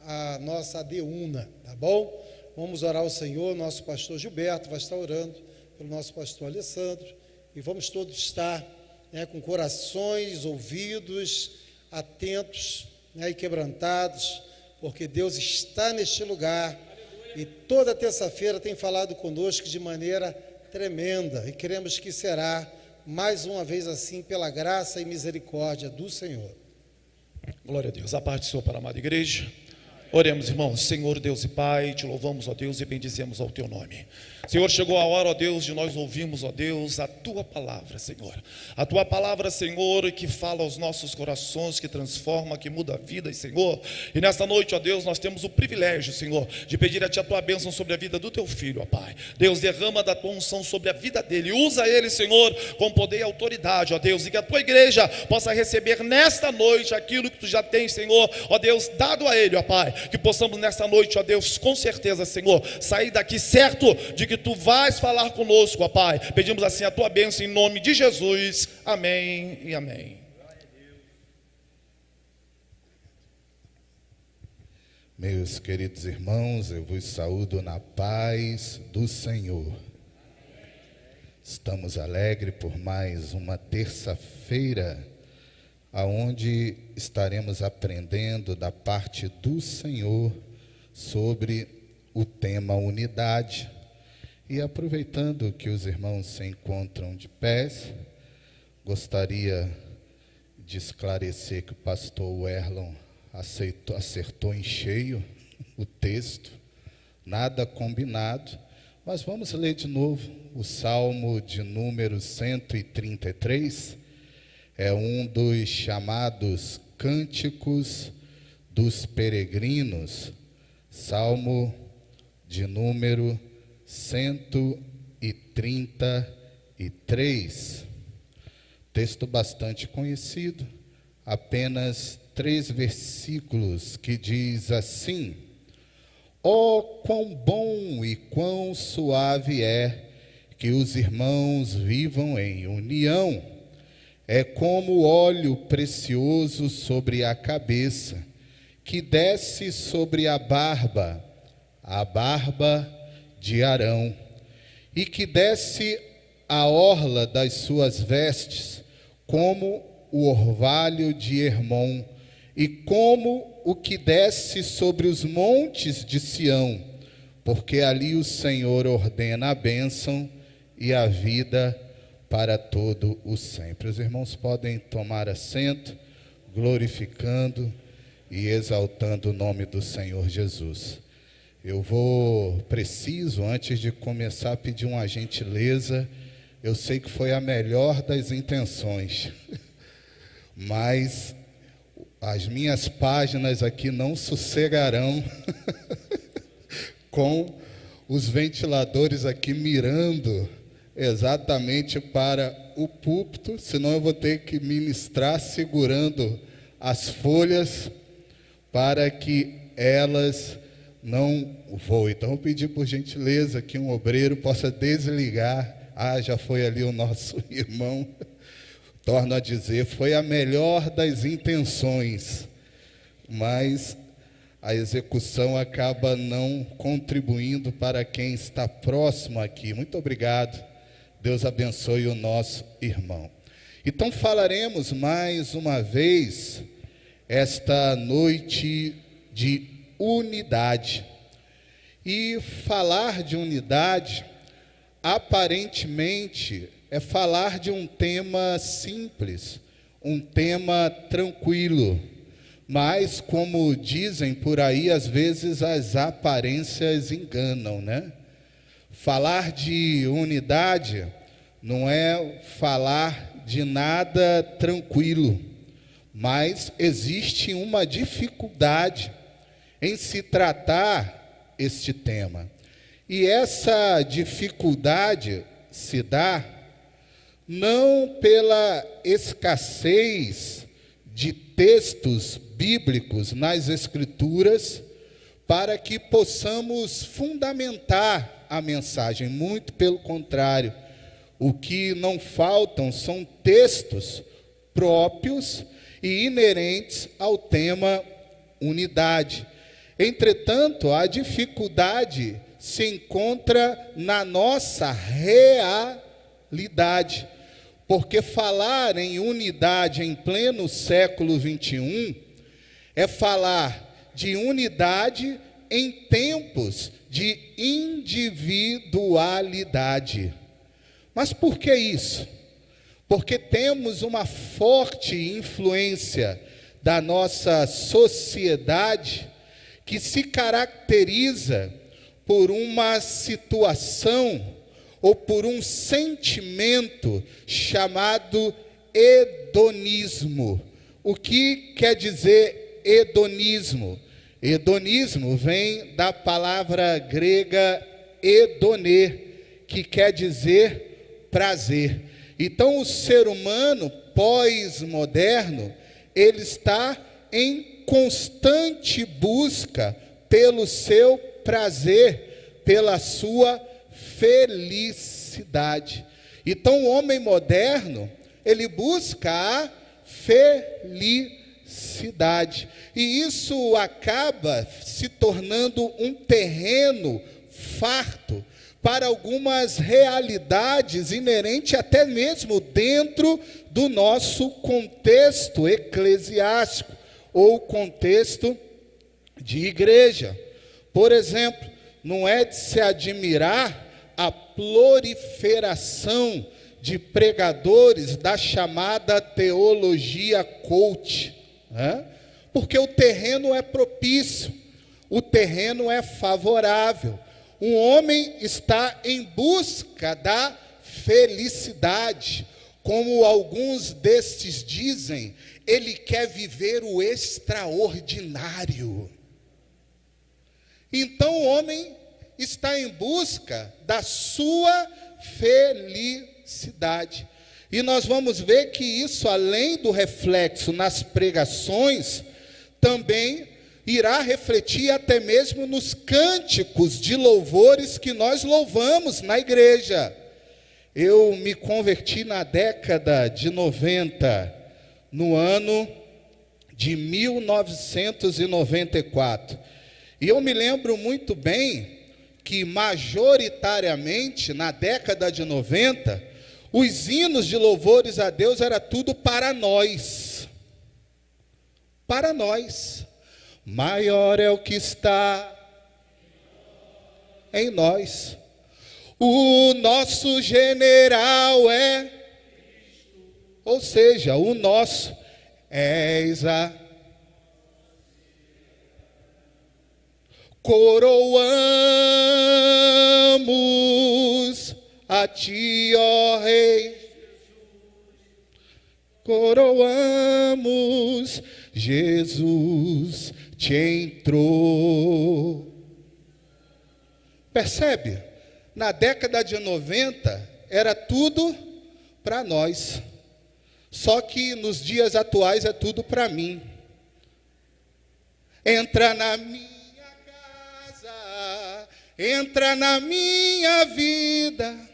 a nossa ADEUNA, tá bom? Vamos orar ao Senhor, nosso pastor Gilberto vai estar orando pelo nosso pastor Alessandro, e vamos todos estar, né, com corações, ouvidos, atentos, né, e quebrantados, porque Deus está neste lugar, e toda terça-feira tem falado conosco de maneira tremenda, e queremos que será mais uma vez assim, pela graça e misericórdia do Senhor. Glória a Deus. A paz do Senhor para a amada igreja. Oremos, irmãos. Senhor Deus e Pai, te louvamos, ó Deus, e bendizemos ao teu nome. Senhor, chegou a hora, ó Deus, de nós ouvirmos, ó Deus, a tua palavra, Senhor. A tua palavra, Senhor, que fala aos nossos corações, que transforma, que muda vidas, Senhor. E nesta noite, ó Deus, nós temos o privilégio, Senhor, de pedir a ti a tua bênção sobre a vida do teu filho, ó Pai. Deus, derrama da tua unção sobre a vida dele. Usa ele, Senhor, com poder e autoridade, ó Deus, e que a tua igreja possa receber nesta noite aquilo que tu já tens, Senhor, ó Deus, dado a ele, ó Pai. Que possamos nesta noite, ó Deus, com certeza, Senhor, sair daqui certo de que tu vais falar conosco, ó Pai. Pedimos assim a tua bênção em nome de Jesus. Amém e amém. Meus queridos irmãos, eu vos saúdo na paz do Senhor. Estamos alegres por mais uma terça-feira, aonde estaremos aprendendo da parte do Senhor sobre o tema unidade. E aproveitando que os irmãos se encontram de pés, gostaria de esclarecer que o pastor Werlon acertou em cheio o texto, nada combinado, mas vamos ler de novo o Salmo de número 133, é um dos chamados Cânticos dos Peregrinos, Salmo de número 133, texto bastante conhecido, apenas 3 versículos, que diz assim: ó, quão bom e quão suave é que os irmãos vivam em união, é como óleo precioso sobre a cabeça, que desce sobre a barba de Arão, e que desce a orla das suas vestes, como o orvalho de Hermon, e como o que desce sobre os montes de Sião, porque ali o Senhor ordena a bênção e a vida para todo o sempre. Os irmãos podem tomar assento, glorificando e exaltando o nome do Senhor Jesus. Eu preciso, antes de começar, pedir uma gentileza. Eu sei que foi a melhor das intenções, mas as minhas páginas aqui não sossegarão com os ventiladores aqui mirando exatamente para o púlpito, senão eu vou ter que ministrar segurando as folhas para que elas não voem. Então, eu pedi por gentileza que um obreiro possa desligar. Já foi ali o nosso irmão. Torno a dizer, foi a melhor das intenções, mas a execução acaba não contribuindo para quem está próximo aqui. Muito obrigado. Deus abençoe o nosso irmão. Então falaremos mais uma vez esta noite de unidade. E falar de unidade, aparentemente, é falar de um tema simples, um tema tranquilo. Mas, como dizem por aí, às vezes as aparências enganam, né? Falar de unidade não é falar de nada tranquilo, mas existe uma dificuldade em se tratar este tema. E essa dificuldade se dá não pela escassez de textos bíblicos nas Escrituras para que possamos fundamentar a mensagem. Muito pelo contrário, o que não faltam são textos próprios e inerentes ao tema unidade. Entretanto, a dificuldade se encontra na nossa realidade, porque falar em unidade em pleno século XXI é falar de unidade em tempos de individualidade. Mas por que isso? Porque temos uma forte influência da nossa sociedade que se caracteriza por uma situação ou por um sentimento chamado hedonismo. O que quer dizer hedonismo? Hedonismo vem da palavra grega hedonê, que quer dizer prazer. Então, o ser humano pós-moderno, ele está em constante busca pelo seu prazer, pela sua felicidade. Então, o homem moderno, ele busca a felicidade. E isso acaba se tornando um terreno farto para algumas realidades inerentes até mesmo dentro do nosso contexto eclesiástico ou contexto de igreja. Por exemplo, não é de se admirar a proliferação de pregadores da chamada teologia coach, né? Porque o terreno é propício, o terreno é favorável. Um homem está em busca da felicidade, como alguns destes dizem, ele quer viver o extraordinário. Então o homem está em busca da sua felicidade. E nós vamos ver que isso, além do reflexo nas pregações, também irá refletir até mesmo nos cânticos de louvores que nós louvamos na igreja. Eu me converti na década de 90, no ano de 1994. E eu me lembro muito bem que, majoritariamente, na década de 90, os hinos de louvores a Deus era tudo para nós. Para nós. Maior é o que está em nós. O nosso general é, ou seja, o nosso és a coroamos a ti, ó Rei. Coroamos, Jesus te entrou. Percebe? Na década de 90 era tudo para nós. Só que nos dias atuais é tudo para mim. entra na minha casa, entra na minha vida.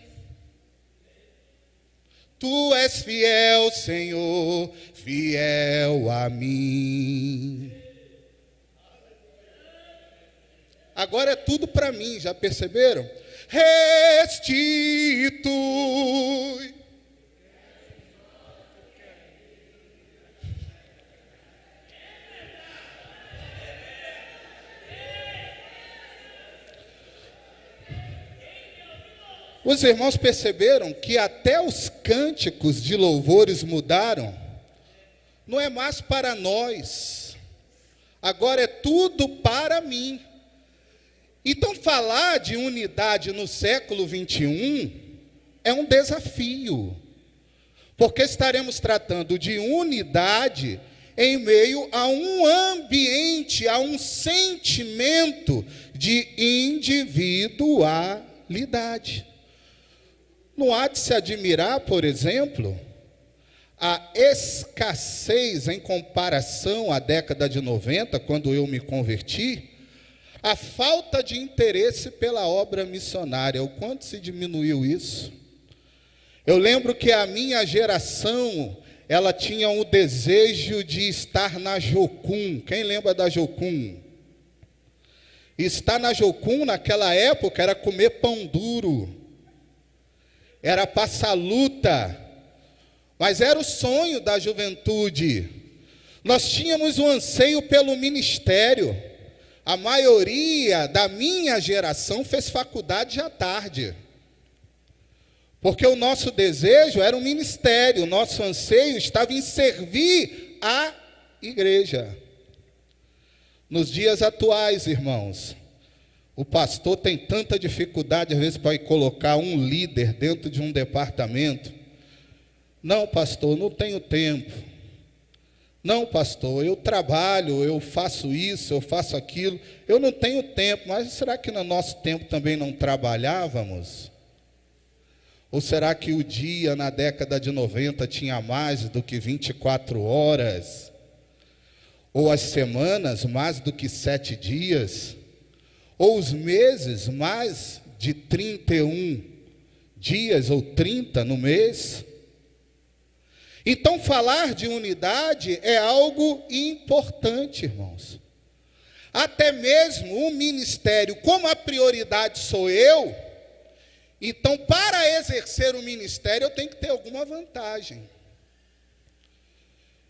Tu és fiel, Senhor, fiel a mim. Agora é tudo para mim, já perceberam? Restitui. Os irmãos perceberam que até os cânticos de louvores mudaram? Não é mais para nós, agora é tudo para mim. Então falar de unidade no século 21 é um desafio, porque estaremos tratando de unidade em meio a um ambiente, a um sentimento de individualidade. Não há de se admirar, por exemplo, a escassez em comparação à década de 90, quando eu me converti, a falta de interesse pela obra missionária. O quanto se diminuiu isso? Eu lembro que a minha geração, ela tinha o desejo de estar na Jocum. Quem lembra da Jocum? Estar na Jocum naquela época era comer pão duro, era passar luta, mas era o sonho da juventude. Nós tínhamos um anseio pelo ministério. A maioria da minha geração fez faculdade à tarde, porque o nosso desejo era um ministério, o nosso anseio estava em servir a igreja. Nos dias atuais, irmãos, o pastor tem tanta dificuldade, às vezes, para colocar um líder dentro de um departamento. Não, pastor, não tenho tempo. Não, pastor, eu trabalho, eu faço isso, eu faço aquilo. Eu não tenho tempo, mas será que no nosso tempo também não trabalhávamos? Ou será que o dia na década de 90 tinha mais do que 24 horas? Ou as semanas mais do que 7 dias? Ou os meses mais de 31 dias ou 30 no mês? Então, falar de unidade é algo importante, irmãos. Até mesmo o ministério, como a prioridade sou eu, então, para exercer o ministério, eu tenho que ter alguma vantagem.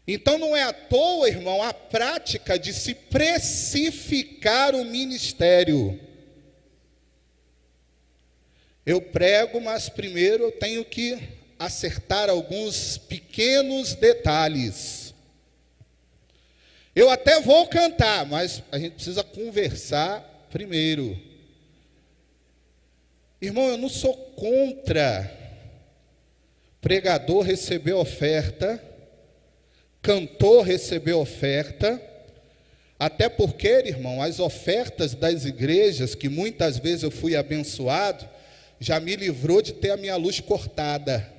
Então, não é à toa, irmão, a prática de se precificar o ministério. Eu prego, mas primeiro eu tenho que acertar alguns pequenos detalhes. Eu até vou cantar, mas a gente precisa conversar primeiro. Irmão, eu não sou contra pregador receber oferta, cantor receber oferta, até porque, irmão, as ofertas das igrejas, que muitas vezes eu fui abençoado, já me livrou de ter a minha luz cortada.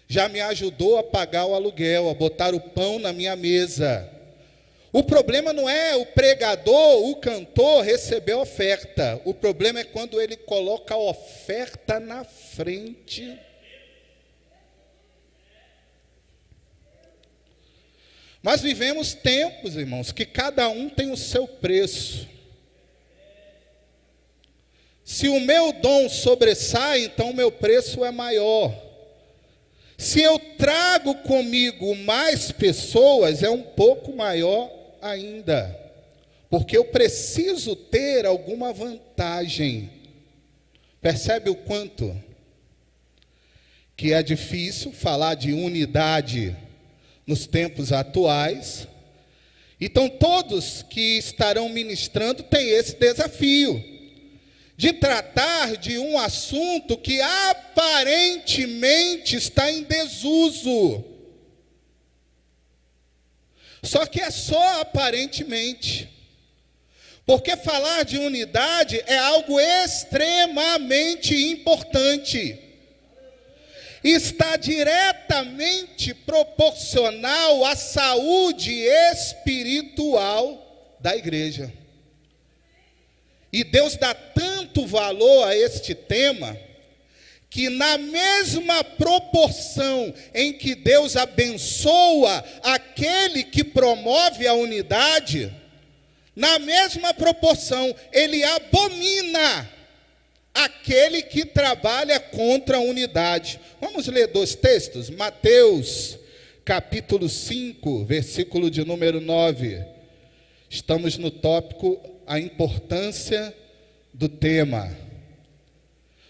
Já me ajudou a pagar o aluguel, a botar o pão na minha mesa. O problema não é o pregador, o cantor receber oferta. O problema é quando ele coloca a oferta na frente. Mas vivemos tempos, irmãos, que cada um tem o seu preço. Se o meu dom sobressai, então o meu preço é maior. Se eu trago comigo mais pessoas, é um pouco maior ainda. Porque eu preciso ter alguma vantagem. Percebe o quanto que é difícil falar de unidade nos tempos atuais? Então todos que estarão ministrando têm esse desafio de tratar de um assunto que aparentemente está em desuso. Só que é só aparentemente. Porque falar de unidade é algo extremamente importante. está diretamente proporcional à saúde espiritual da igreja. E Deus dá tanto valor a este tema, que na mesma proporção em que Deus abençoa aquele que promove a unidade, na mesma proporção Ele abomina aquele que trabalha contra a unidade. Vamos ler 2 textos, Mateus capítulo 5, versículo de número 9. Estamos no tópico a importância do tema.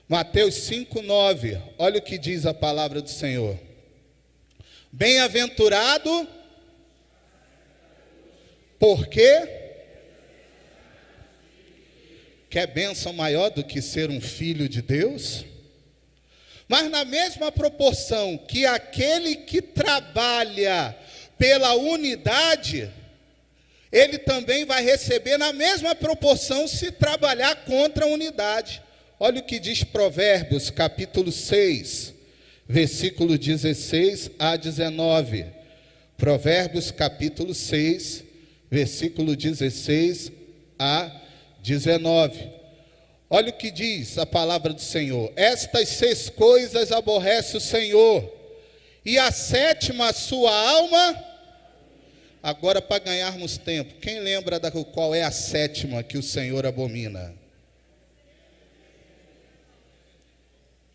Mateus 5, 9, olha o que diz a palavra do Senhor. Bem-aventurado, porque quer bênção maior do que ser um filho de Deus? Mas na mesma proporção que aquele que trabalha pela unidade, ele também vai receber na mesma proporção se trabalhar contra a unidade. Olha o que diz Provérbios, capítulo 6, versículo 16 a 19. Provérbios, capítulo 6, versículo 16 a 19. Olha o que diz a palavra do Senhor. Estas 6 coisas aborrece o Senhor, e a 7ª a sua alma. Agora, para ganharmos tempo, quem lembra qual é a 7ª que o Senhor abomina?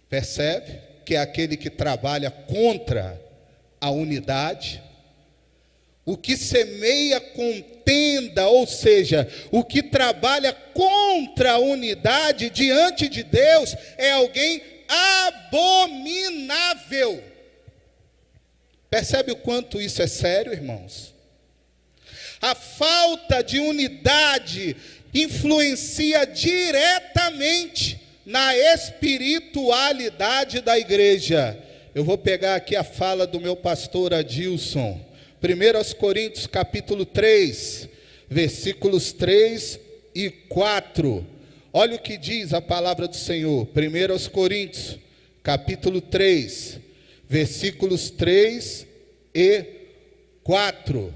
Percebe? Que é aquele que trabalha contra a unidade. O que semeia contenda, ou seja, o que trabalha contra a unidade diante de Deus, é alguém abominável. Percebe o quanto isso é sério, irmãos? A falta de unidade influencia diretamente na espiritualidade da igreja. Eu vou pegar aqui a fala do meu pastor Adilson. 1 Coríntios capítulo 3, versículos 3 e 4. Olha o que diz a palavra do Senhor. 1 Coríntios capítulo 3, versículos 3 e 4.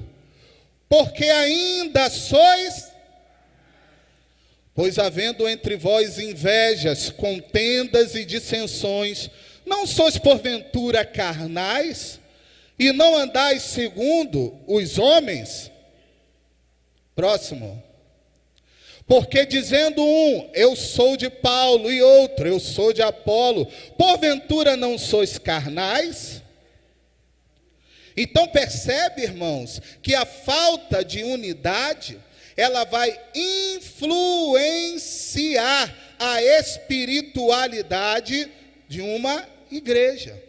Porque ainda sois, pois havendo entre vós invejas, contendas e dissensões, não sois porventura carnais, e não andais segundo os homens? Próximo. Porque dizendo um, eu sou de Paulo, e outro, eu sou de Apolo, porventura não sois carnais? Então percebe, irmãos, que a falta de unidade, ela vai influenciar a espiritualidade de uma igreja.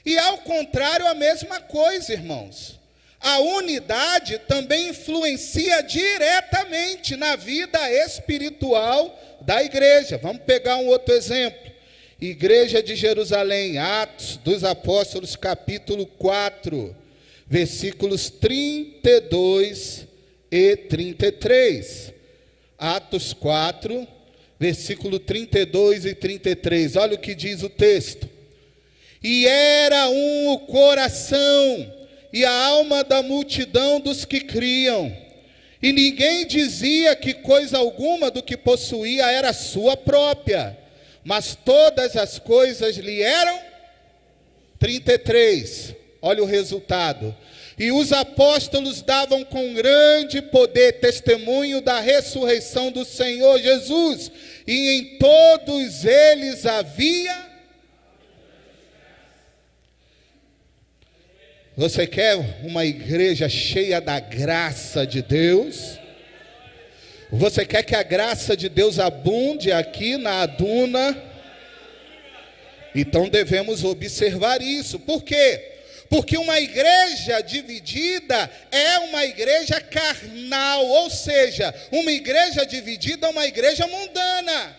E ao contrário, a mesma coisa, irmãos. A unidade também influencia diretamente na vida espiritual da igreja. Vamos pegar um outro exemplo. Igreja de Jerusalém, Atos dos Apóstolos, capítulo 4, versículos 32 e 33. Atos 4, versículo 32 e 33. Olha o que diz o texto. E era um o coração e a alma da multidão dos que criam, e ninguém dizia que coisa alguma do que possuía era sua própria, mas todas as coisas lhe eram. 33, olha o resultado. E os apóstolos davam com grande poder testemunho da ressurreição do Senhor Jesus, e em todos eles havia. Você quer uma igreja cheia da graça de Deus? Você quer que a graça de Deus abunde aqui na Aduna? Então devemos observar isso. Por quê? Porque uma igreja dividida é uma igreja carnal, ou seja, uma igreja dividida é uma igreja mundana.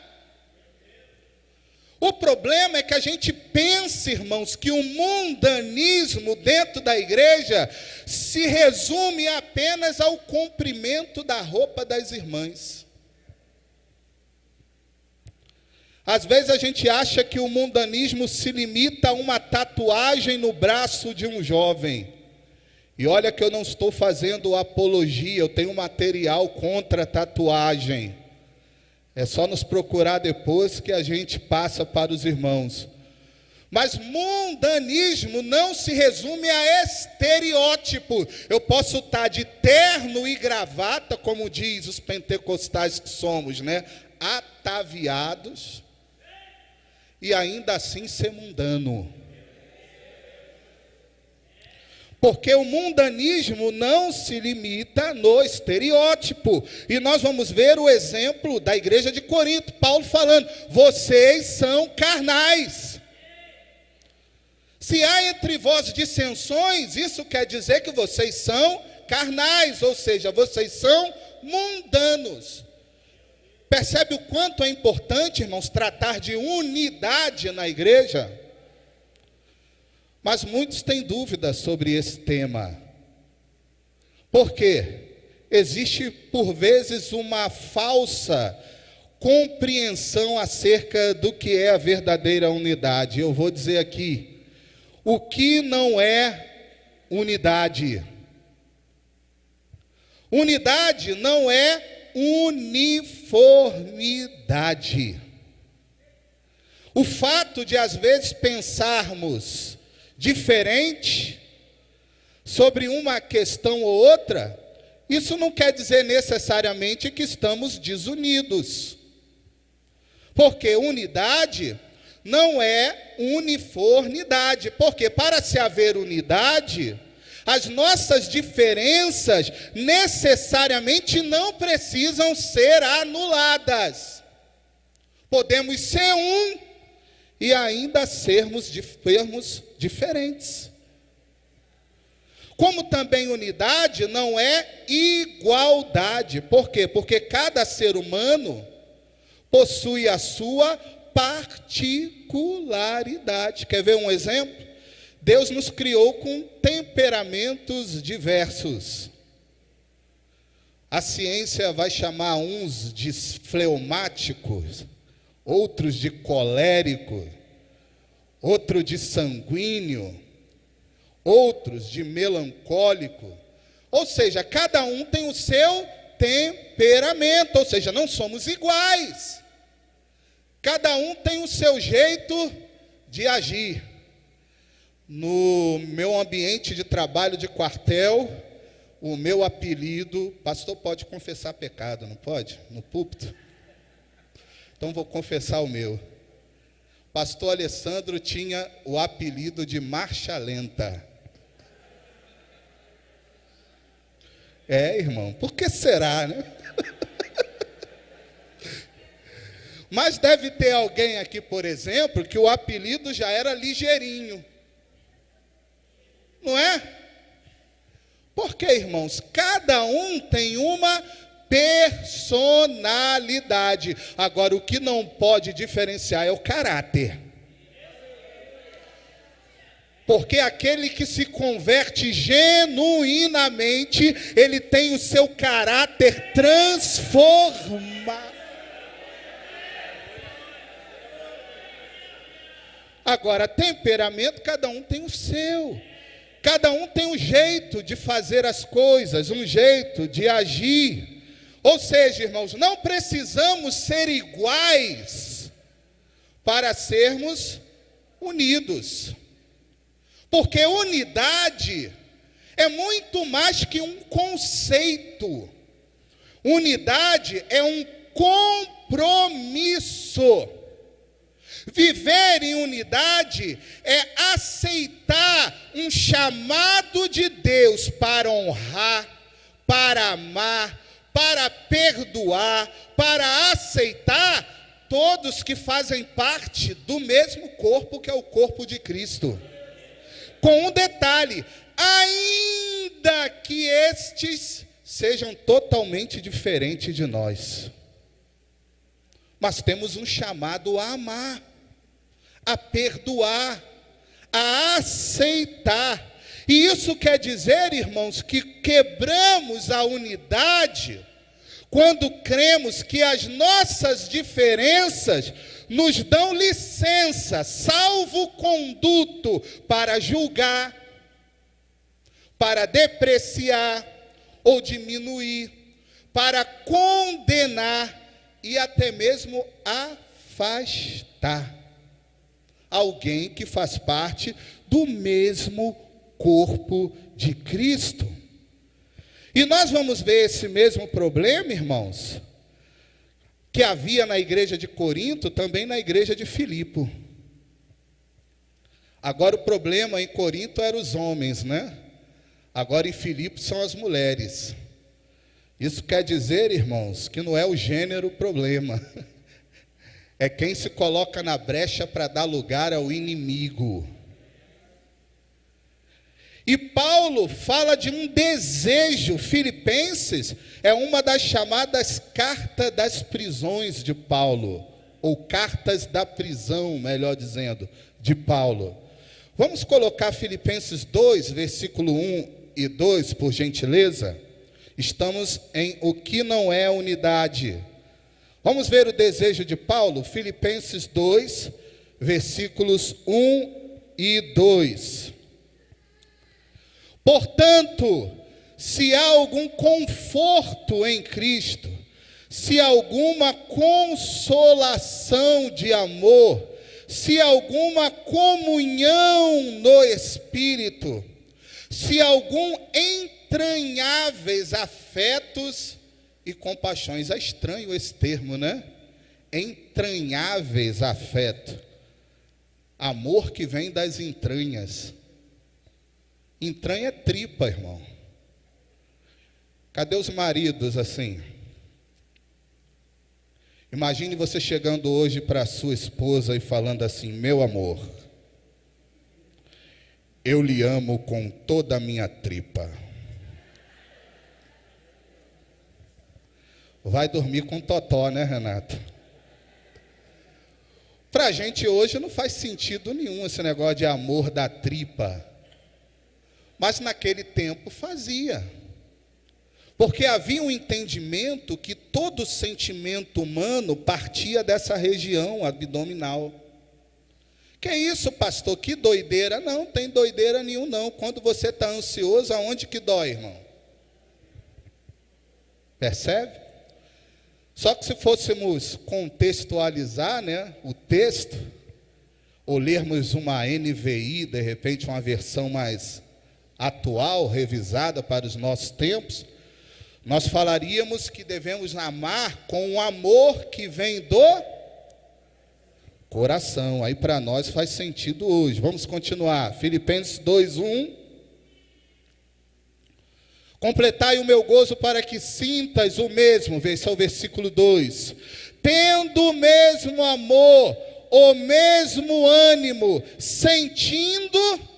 O problema é que a gente pensa, irmãos, que o mundanismo dentro da igreja se resume apenas ao comprimento da roupa das irmãs. Às vezes a gente acha que o mundanismo se limita a uma tatuagem no braço de um jovem. E olha que eu não estou fazendo apologia, eu tenho material contra tatuagem. É só nos procurar depois que a gente passa para os irmãos. Mas mundanismo não se resume a estereótipo. Eu posso estar de terno e gravata, como diz os pentecostais que somos, né? Ataviados, e ainda assim ser mundano. Porque o mundanismo não se limita no estereótipo. E nós vamos ver o exemplo da igreja de Corinto, Paulo falando: vocês são carnais. Se há entre vós dissensões, isso quer dizer que vocês são carnais, ou seja, vocês são mundanos. Percebe o quanto é importante, irmãos, tratar de unidade na igreja? Mas muitos têm dúvidas sobre esse tema. Por quê? Existe, por vezes, uma falsa compreensão acerca do que é a verdadeira unidade. Eu vou dizer aqui: o que não é unidade? Unidade não é uniformidade. O fato de, às vezes, pensarmos diferente sobre uma questão ou outra, isso não quer dizer necessariamente que estamos desunidos. Porque unidade não é uniformidade. Porque para se haver unidade, as nossas diferenças necessariamente não precisam ser anuladas. Podemos ser um e ainda sermos diferentes. Como também unidade não é igualdade. Por quê? Porque cada ser humano possui a sua particularidade. Quer ver um exemplo? Deus nos criou com temperamentos diversos. A ciência vai chamar uns de fleumáticos, outros de colérico, outro de sanguíneo, outros de melancólico. Ou seja, cada um tem o seu temperamento, ou seja, não somos iguais. Cada um tem o seu jeito de agir. No meu ambiente de trabalho de quartel, o meu apelido, pastor pode confessar pecado, não pode? No púlpito? Então vou confessar o meu. Pastor Alessandro tinha o apelido de marcha lenta. É, irmão, por que será, né? Mas deve ter alguém aqui, por exemplo, que o apelido já era ligeirinho. Não é? Porque, irmãos, cada um tem uma personalidade. Agora, o que não pode diferenciar é o caráter. Porque aquele que se converte genuinamente, ele tem o seu caráter transformado. Agora, temperamento, cada um tem o seu. Cada um tem um jeito de fazer as coisas, um jeito de agir. Ou seja, irmãos, não precisamos ser iguais para sermos unidos. Porque unidade é muito mais que um conceito. Unidade é um compromisso. Viver em unidade é aceitar um chamado de Deus para honrar, para amar, para perdoar, para aceitar todos que fazem parte do mesmo corpo, que é o corpo de Cristo. Com um detalhe: ainda que estes sejam totalmente diferentes de nós, mas temos um chamado a amar, a perdoar, a aceitar. E isso quer dizer, irmãos, que quebramos a unidade quando cremos que as nossas diferenças nos dão licença, salvo-conduto, para julgar, para depreciar ou diminuir, para condenar e até mesmo afastar alguém que faz parte do mesmo corpo de Cristo. E nós vamos ver esse mesmo problema, irmãos, que havia na igreja de Corinto, também na igreja de Filipe. Agora o problema em Corinto eram os homens, né? Agora em Filipe são as mulheres. Isso quer dizer, irmãos, que não é o gênero o problema. É quem se coloca na brecha para dar lugar ao inimigo. E Paulo fala de um desejo. Filipenses é uma das chamadas cartas das prisões de Paulo, ou cartas da prisão, melhor dizendo, de Paulo. Vamos colocar Filipenses 2, versículo 1 e 2, por gentileza. Estamos em o que não é unidade. Vamos ver o desejo de Paulo, Filipenses 2, versículos 1 e 2. Portanto, se há algum conforto em Cristo, se alguma consolação de amor, se alguma comunhão no Espírito, se algum entranháveis afetos e compaixões. É estranho esse termo, né? Entranháveis afeto. Amor que vem das entranhas. Entranha é tripa, irmão. Cadê os maridos assim? Imagine você chegando hoje para a sua esposa e falando assim: meu amor, eu lhe amo com toda a minha tripa. Vai dormir com totó, né, Renato? Para a gente hoje não faz sentido nenhum esse negócio de amor da tripa. Mas naquele tempo fazia. Porque havia um entendimento que todo sentimento humano partia dessa região abdominal. Que é isso, pastor? Que doideira? Não, tem doideira nenhum não. Quando você está ansioso, aonde que dói, irmão? Percebe? Só que se fôssemos contextualizar, né, o texto, ou lermos uma NVI, de repente uma versão mais atual, revisada para os nossos tempos, nós falaríamos que devemos amar com um amor que vem do coração. Aí para nós faz sentido hoje. Vamos continuar. Filipenses 2:1. Completai o meu gozo para que sintas o mesmo, esse é o versículo 2. Tendo o mesmo amor, o mesmo ânimo, sentindo.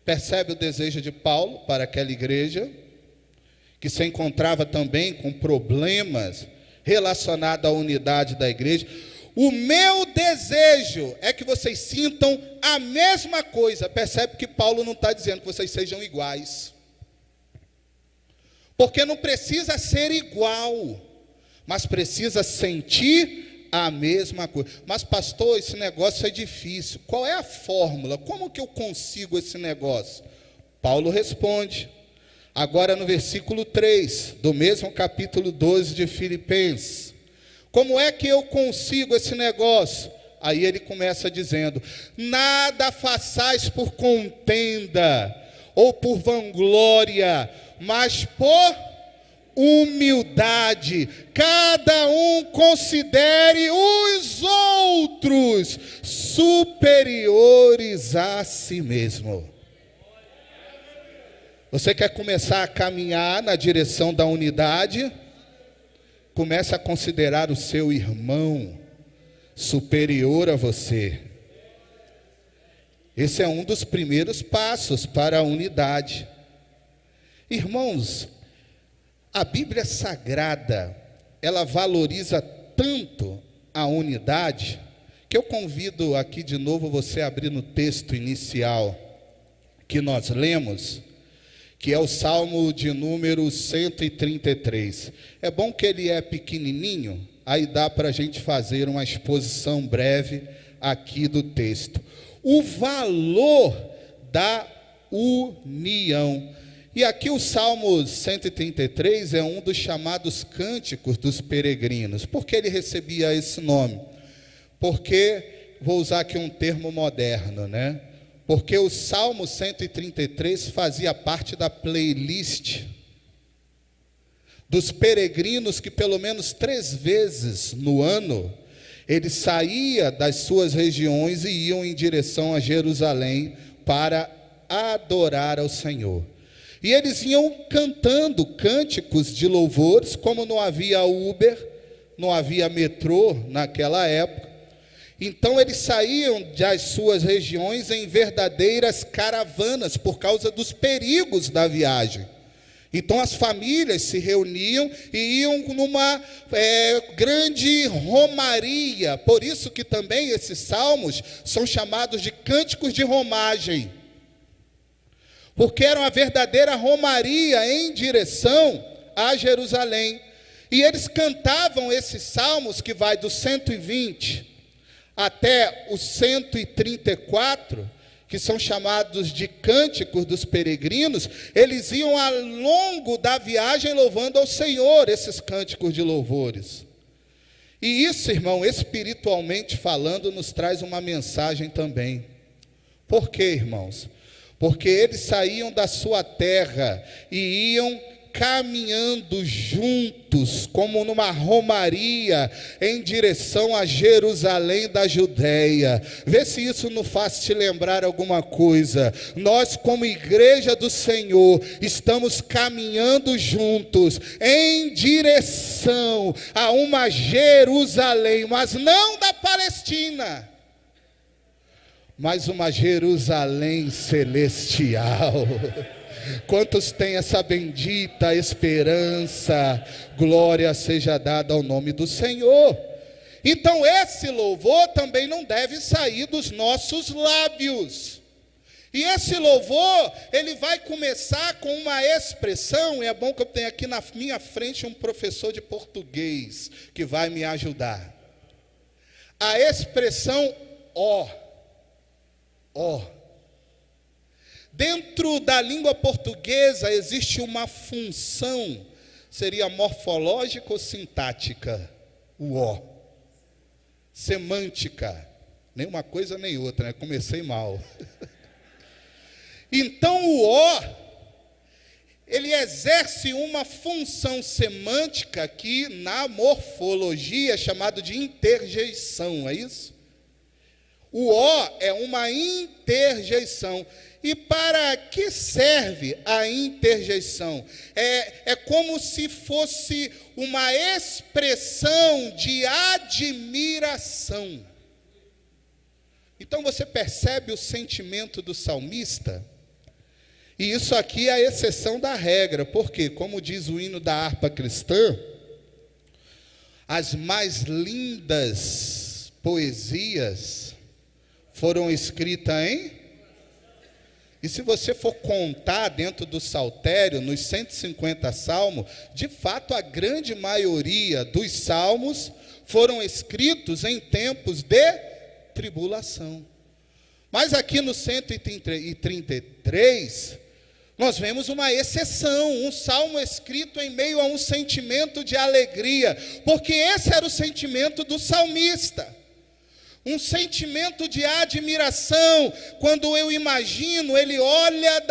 Percebe o desejo de Paulo para aquela igreja, que se encontrava também com problemas relacionados à unidade da igreja. O meu desejo é que vocês sintam a mesma coisa. Percebe que Paulo não está dizendo que vocês sejam iguais. Porque não precisa ser igual, mas precisa sentir a mesma coisa. Mas pastor, esse negócio é difícil. Qual é a fórmula? Como que eu consigo esse negócio? Paulo responde. Agora no versículo 3, do mesmo capítulo 12 de Filipenses. Como é que eu consigo esse negócio? Aí ele começa dizendo: nada façais por contenda ou por vanglória, mas por humildade. Cada um considere os outros superiores a si mesmo. Você quer começar a caminhar na direção da unidade? Comece a considerar o seu irmão superior a você. Esse é um dos primeiros passos para a unidade. Irmãos, a Bíblia Sagrada, ela valoriza tanto a unidade, que eu convido aqui de novo você a abrir no texto inicial que nós lemos, que é o Salmo de número 133. É bom que ele é pequenininho, aí dá para a gente fazer uma exposição breve aqui do texto. O valor da união. E aqui o Salmo 133 é um dos chamados cânticos dos peregrinos. Por que ele recebia esse nome? Porque, vou usar aqui um termo moderno, né? Porque o Salmo 133 fazia parte da playlist dos peregrinos que pelo menos 3 vezes no ano, ele saía das suas regiões e iam em direção a Jerusalém para adorar ao Senhor. E eles iam cantando cânticos de louvores, como não havia Uber, não havia metrô naquela época. Então eles saíam das suas regiões em verdadeiras caravanas, por causa dos perigos da viagem. Então as famílias se reuniam e iam numa grande romaria. Por isso que também esses salmos são chamados de cânticos de romagem. Porque era uma verdadeira romaria em direção a Jerusalém. E eles cantavam esses salmos, que vai do 120 até o 134, que são chamados de cânticos dos peregrinos. Eles iam ao longo da viagem louvando ao Senhor, esses cânticos de louvores. E isso, irmão, espiritualmente falando, nos traz uma mensagem também. Por quê, irmãos? Porque eles saíam da sua terra e iam caminhando juntos, como numa romaria, em direção a Jerusalém da Judéia. Vê se isso não faz te lembrar alguma coisa. Nós, como igreja do Senhor, estamos caminhando juntos, em direção a uma Jerusalém, mas não da Palestina, mas uma Jerusalém celestial. Quantos têm essa bendita esperança? Glória seja dada ao nome do Senhor. Então esse louvor também não deve sair dos nossos lábios. E esse louvor, ele vai começar com uma expressão. E é bom que eu tenha aqui na minha frente um professor de português que vai me ajudar. A expressão ó. Dentro da língua portuguesa existe uma função, seria morfológica ou sintática? O ó. Semântica. Nem uma coisa nem outra, né? Comecei mal. Então o ó, ele exerce uma função semântica que na morfologia é chamado de interjeição, é isso? O ó é uma interjeição. E para que serve a interjeição? É como se fosse uma expressão de admiração. Então você percebe o sentimento do salmista? E isso aqui é a exceção da regra, porque, como diz o hino da harpa cristã, as mais lindas poesias foram escritas em... E se você for contar dentro do saltério, nos 150 salmos, de fato a grande maioria dos salmos foram escritos em tempos de tribulação. Mas aqui no 133, nós vemos uma exceção, um salmo escrito em meio a um sentimento de alegria, porque esse era o sentimento do salmista. Um sentimento de admiração, quando eu imagino, ele olha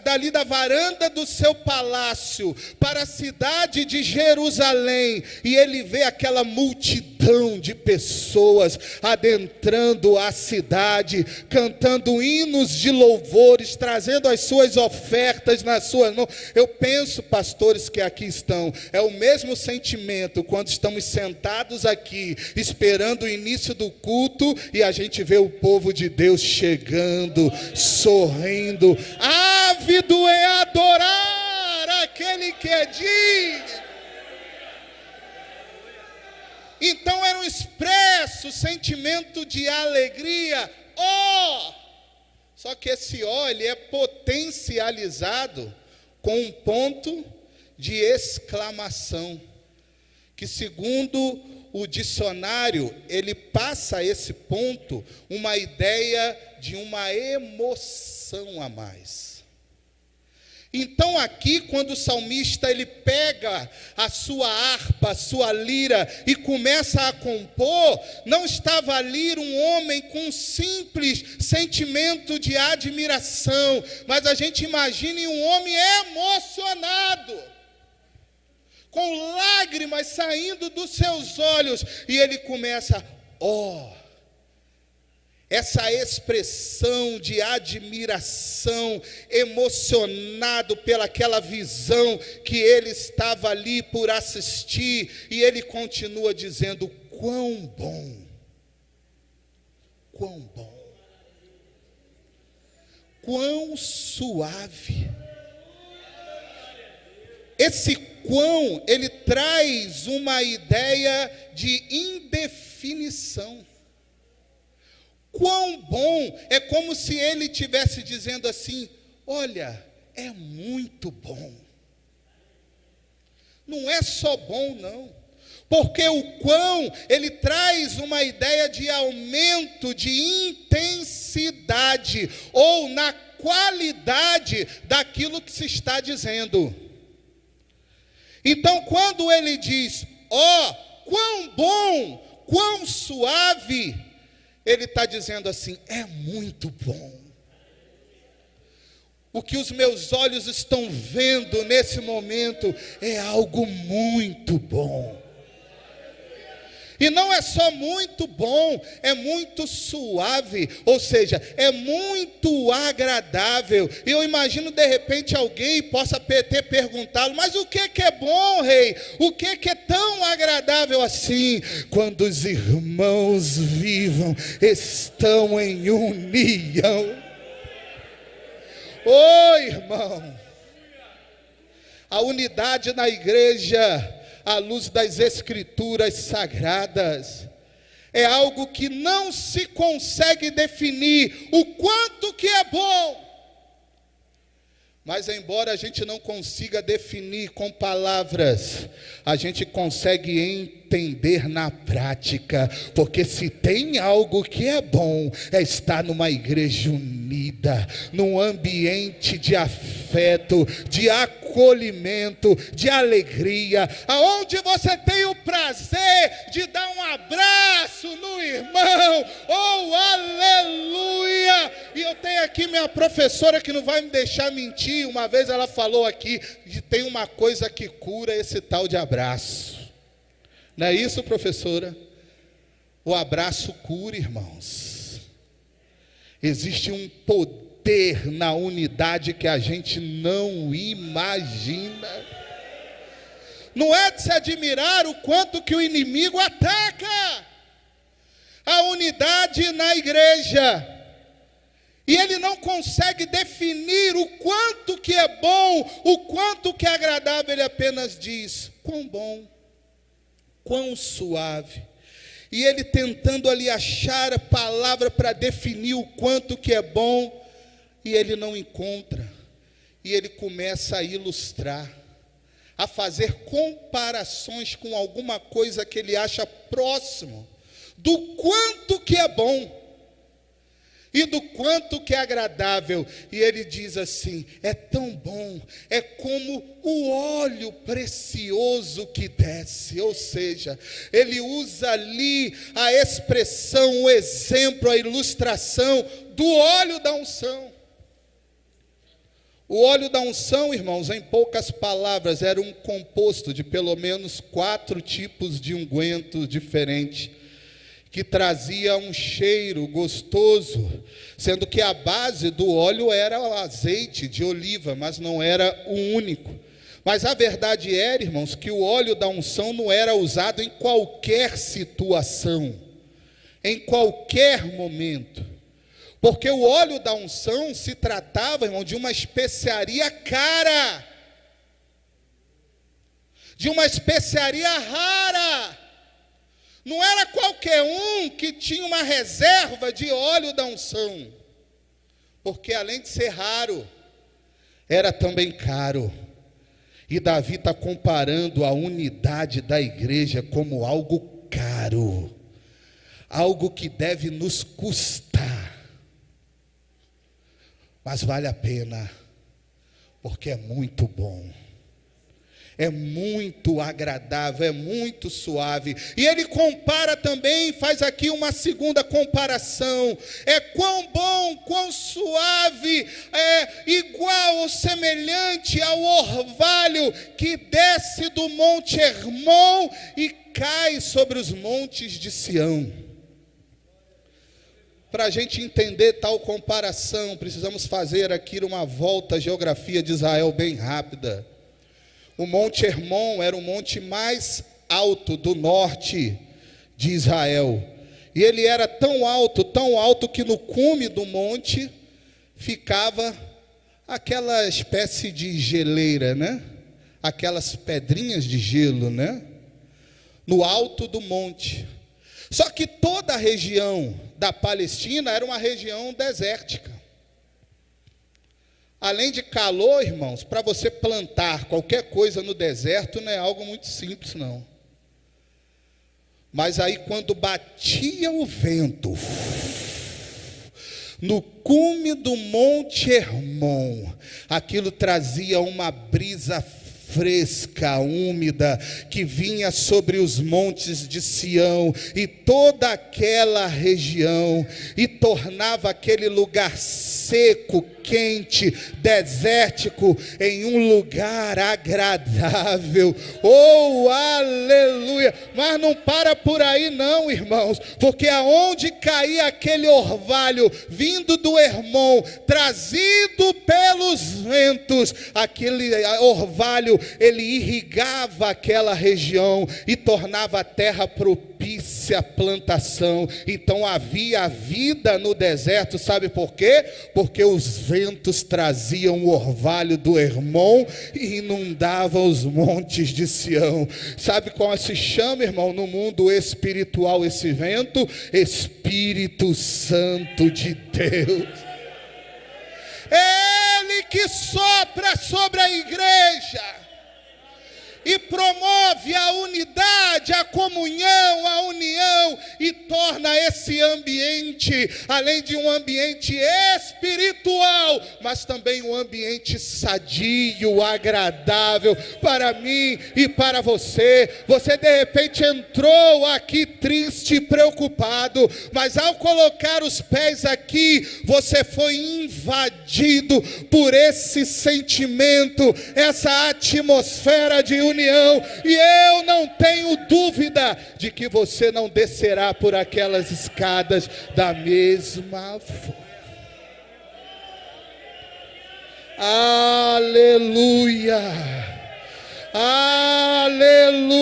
dali da varanda do seu palácio para a cidade de Jerusalém, e ele vê aquela multidão de pessoas adentrando a cidade, cantando hinos de louvores, trazendo as suas ofertas nas suas mãos. Eu penso, pastores que aqui estão, é o mesmo sentimento quando estamos sentados aqui, esperando o início do culto, e a gente vê o povo de Deus chegando, sorrindo, ávido em adorar aquele que é digno. Então era um expresso sentimento de alegria, ó. Só que esse ó, ele é potencializado com um ponto de exclamação, que segundo o dicionário, ele passa a esse ponto uma ideia de uma emoção a mais. Então aqui, quando o salmista ele pega a sua harpa, a sua lira e começa a compor, não estava ali um homem com um simples sentimento de admiração, mas a gente imagine um homem emocionado, com lágrimas saindo dos seus olhos, e ele começa, essa expressão de admiração, emocionado pelaquela visão que ele estava ali por assistir, e ele continua dizendo, quão bom, quão suave. Esse quão, ele traz uma ideia de indefinição. Quão bom, é como se ele estivesse dizendo assim, olha, é muito bom. Não é só bom, não. Porque o quão, ele traz uma ideia de aumento de intensidade, ou na qualidade daquilo que se está dizendo. Então, quando ele diz, quão bom, quão suave, ele está dizendo assim, é muito bom. O que os meus olhos estão vendo nesse momento é algo muito bom. E não é só muito bom, é muito suave, ou seja, é muito agradável. E eu imagino de repente alguém possa ter perguntado, mas o que é bom, rei? O que é tão agradável assim? Quando os irmãos estão em união. Irmão, a unidade na igreja, à luz das escrituras sagradas, é algo que não se consegue definir o quanto que é bom. Mas embora a gente não consiga definir com palavras, a gente consegue entender na prática, porque se tem algo que é bom, é estar numa igreja unida, num ambiente de afeto, de acolhimento, de alegria, aonde você tem o prazer de dar um abraço no irmão, aleluia! E eu tenho aqui minha professora que não vai me deixar mentir. Uma vez ela falou aqui, tem uma coisa que cura esse tal de abraço. Não é isso, professora? O abraço cura, irmãos. Existe um poder na unidade que a gente não imagina. Não é de se admirar o quanto que o inimigo ataca a unidade na igreja. E ele não consegue definir o quanto que é bom, o quanto que é agradável, ele apenas diz, quão bom, quão suave. E ele tentando ali achar a palavra para definir o quanto que é bom, e ele não encontra. E ele começa a ilustrar, a fazer comparações com alguma coisa que ele acha próximo, do quanto que é bom. E do quanto que é agradável. E ele diz assim, é tão bom, é como o óleo precioso que desce. Ou seja, ele usa ali a expressão, o exemplo, a ilustração do óleo da unção. O óleo da unção, irmãos, em poucas palavras, era um composto de pelo menos 4 tipos de unguento diferentes, que trazia um cheiro gostoso, sendo que a base do óleo era o azeite de oliva, mas não era o único. Mas a verdade era, irmãos, que o óleo da unção não era usado em qualquer situação, em qualquer momento, porque o óleo da unção se tratava, irmão, de uma especiaria cara, de uma especiaria rara. Não era qualquer um que tinha uma reserva de óleo da unção, porque além de ser raro, era também caro. E Davi está comparando a unidade da igreja como algo caro. caro, algo que deve nos custar, mas vale a pena, porque é muito bom. É muito agradável, é muito suave. E ele compara também, faz aqui uma segunda comparação. É quão bom, quão suave, é igual ou semelhante ao orvalho que desce do monte Hermon e cai sobre os montes de Sião. Para a gente entender tal comparação, precisamos fazer aqui uma volta à geografia de Israel bem rápida. O Monte Hermon era o monte mais alto do norte de Israel. E ele era tão alto que no cume do monte ficava aquela espécie de geleira, né? Aquelas pedrinhas de gelo, né? No alto do monte. Só que toda a região da Palestina era uma região desértica. Além de calor, irmãos, para você plantar qualquer coisa no deserto não é algo muito simples, não. Mas aí quando batia o vento, no cume do Monte Hermon, aquilo trazia uma brisa fresca, úmida, que vinha sobre os montes de Sião e toda aquela região, e tornava aquele lugar seco, quente, desértico, em um lugar agradável. Oh, aleluia! Mas não para por aí não, irmãos, porque aonde caía aquele orvalho, vindo do Hermon, trazido pelos ventos, aquele orvalho, ele irrigava aquela região e tornava a terra propícia à plantação. Então havia vida no deserto, sabe por quê? Porque os ventos traziam o orvalho do Hermon e inundavam os montes de Sião. Sabe como se chama, irmão, no mundo espiritual esse vento? Espírito Santo de Deus. Ele que sopra sobre a igreja e promove a unidade, a comunhão, a união, e torna esse ambiente, além de um ambiente espiritual, mas também um ambiente sadio, agradável para mim e para você. Você de repente entrou aqui triste, preocupado, mas ao colocar os pés aqui, você foi invadido por esse sentimento, essa atmosfera de união, e eu não tenho dúvida de que você não descerá por aquelas escadas da mesma forma. Aleluia, aleluia,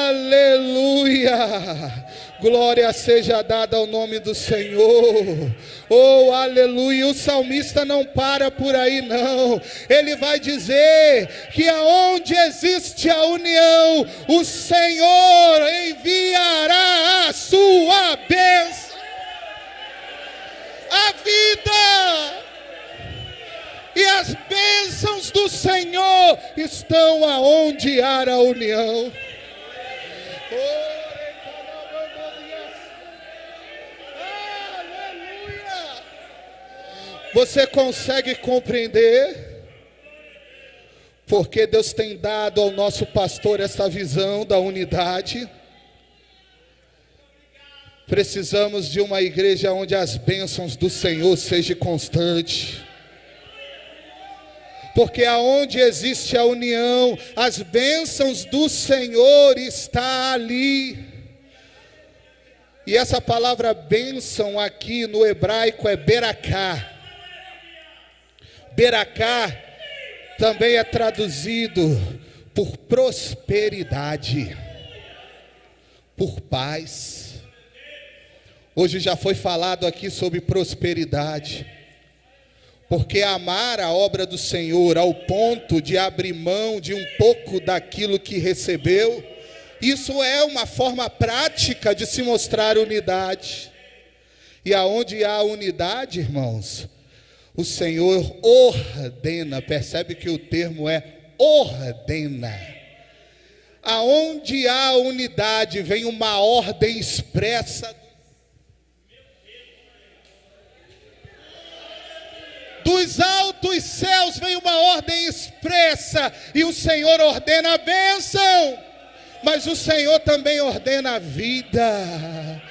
aleluia. Glória seja dada ao nome do Senhor. Oh, aleluia. O salmista não para por aí não. Ele vai dizer que aonde existe a união, o Senhor enviará a sua bênção, a vida. E as bênçãos do Senhor estão aonde há a união. Oh, você consegue compreender? Porque Deus tem dado ao nosso pastor essa visão da unidade. Precisamos de uma igreja onde as bênçãos do Senhor sejam constantes. Porque aonde existe a união, as bênçãos do Senhor estão ali. E essa palavra bênção aqui no hebraico é beracá. Beracá também é traduzido por prosperidade, por paz. Hoje já foi falado aqui sobre prosperidade, porque amar a obra do Senhor ao ponto de abrir mão de um pouco daquilo que recebeu, isso é uma forma prática de se mostrar unidade. E aonde há unidade, irmãos, o Senhor ordena, percebe que o termo é ordena. Aonde há unidade, vem uma ordem expressa. Dos altos céus vem uma ordem expressa, e o Senhor ordena a bênção, mas o Senhor também ordena a vida.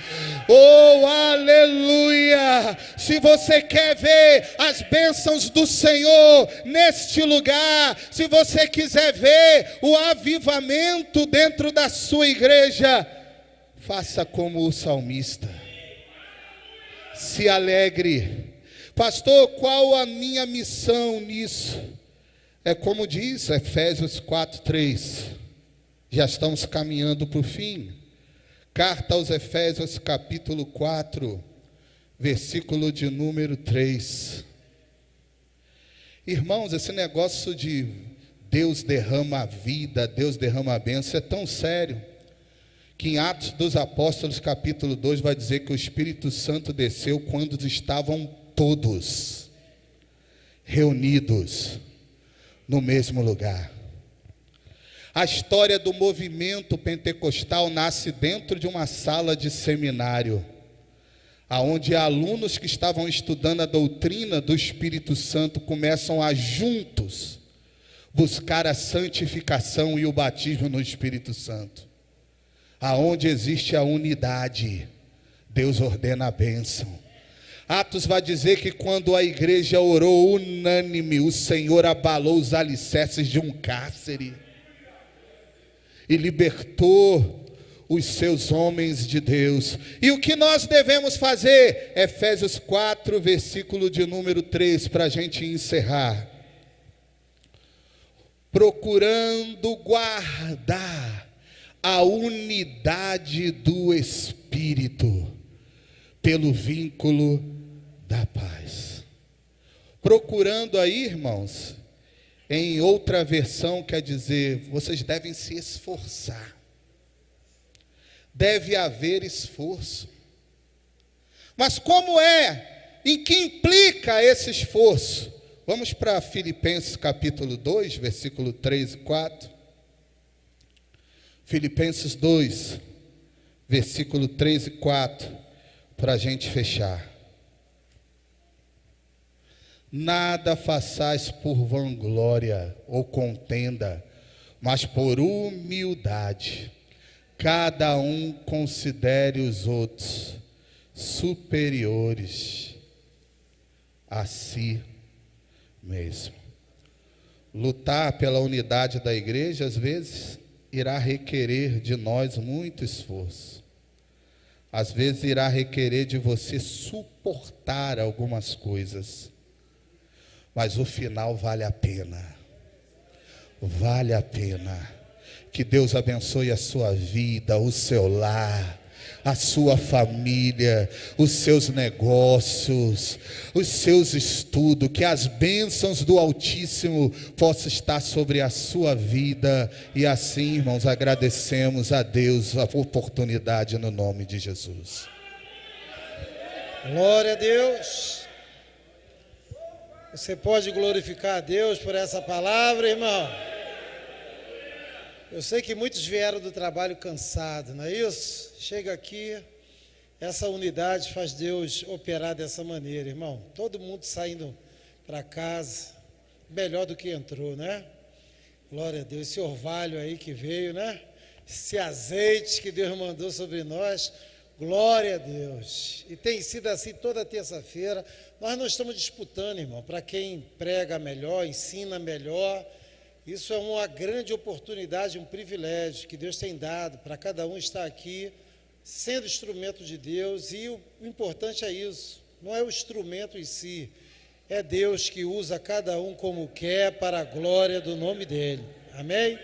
Oh, aleluia! Se você quer ver as bênçãos do Senhor neste lugar, se você quiser ver o avivamento dentro da sua igreja, faça como o salmista. Se alegre. Pastor, qual a minha missão nisso? É como diz Efésios 4:3. Já estamos caminhando para o fim. Carta aos Efésios, capítulo 4, versículo de número 3. Irmãos, esse negócio de Deus derrama a vida, Deus derrama a bênção, é tão sério, que em Atos dos Apóstolos, capítulo 2, vai dizer que o Espírito Santo desceu quando estavam todos reunidos no mesmo lugar. A história do movimento pentecostal nasce dentro de uma sala de seminário, aonde alunos que estavam estudando a doutrina do Espírito Santo começam a juntos buscar a santificação e o batismo no Espírito Santo. Aonde existe a unidade, Deus ordena a bênção. Atos vai dizer que quando a igreja orou unânime, o Senhor abalou os alicerces de um cárcere e libertou os seus homens de Deus. E o que nós devemos fazer? Efésios 4, versículo de número 3, para a gente encerrar. Procurando guardar a unidade do Espírito pelo vínculo da paz. Procurando aí, irmãos, em outra versão quer dizer, vocês devem se esforçar. Deve haver esforço. Mas como é? Em que implica esse esforço? Vamos para Filipenses capítulo 2, versículo 3 e 4. Filipenses 2, versículo 3 e 4, para a gente fechar. Nada façais por vanglória ou contenda, mas por humildade. Cada um considere os outros superiores a si mesmo. Lutar pela unidade da igreja, às vezes, irá requerer de nós muito esforço. Às vezes, irá requerer de você suportar algumas coisas. Mas o final vale a pena. Vale a pena. Que Deus abençoe a sua vida, o seu lar, a sua família, os seus negócios, os seus estudos, que as bênçãos do Altíssimo possam estar sobre a sua vida. E assim, irmãos, agradecemos a Deus a oportunidade no nome de Jesus. Glória a Deus. Você pode glorificar a Deus por essa palavra, irmão? Eu sei que muitos vieram do trabalho cansados, não é isso? Chega aqui, essa unidade faz Deus operar dessa maneira, irmão. Todo mundo saindo para casa, melhor do que entrou, né? Glória a Deus, esse orvalho aí que veio, né? Esse azeite que Deus mandou sobre nós, glória a Deus. E tem sido assim toda terça-feira. Nós não estamos disputando, irmão, para quem prega melhor, ensina melhor. Isso é uma grande oportunidade, um privilégio que Deus tem dado para cada um estar aqui, sendo instrumento de Deus. E o importante é isso, não é o instrumento em si, é Deus que usa cada um como quer para a glória do nome dEle. Amém?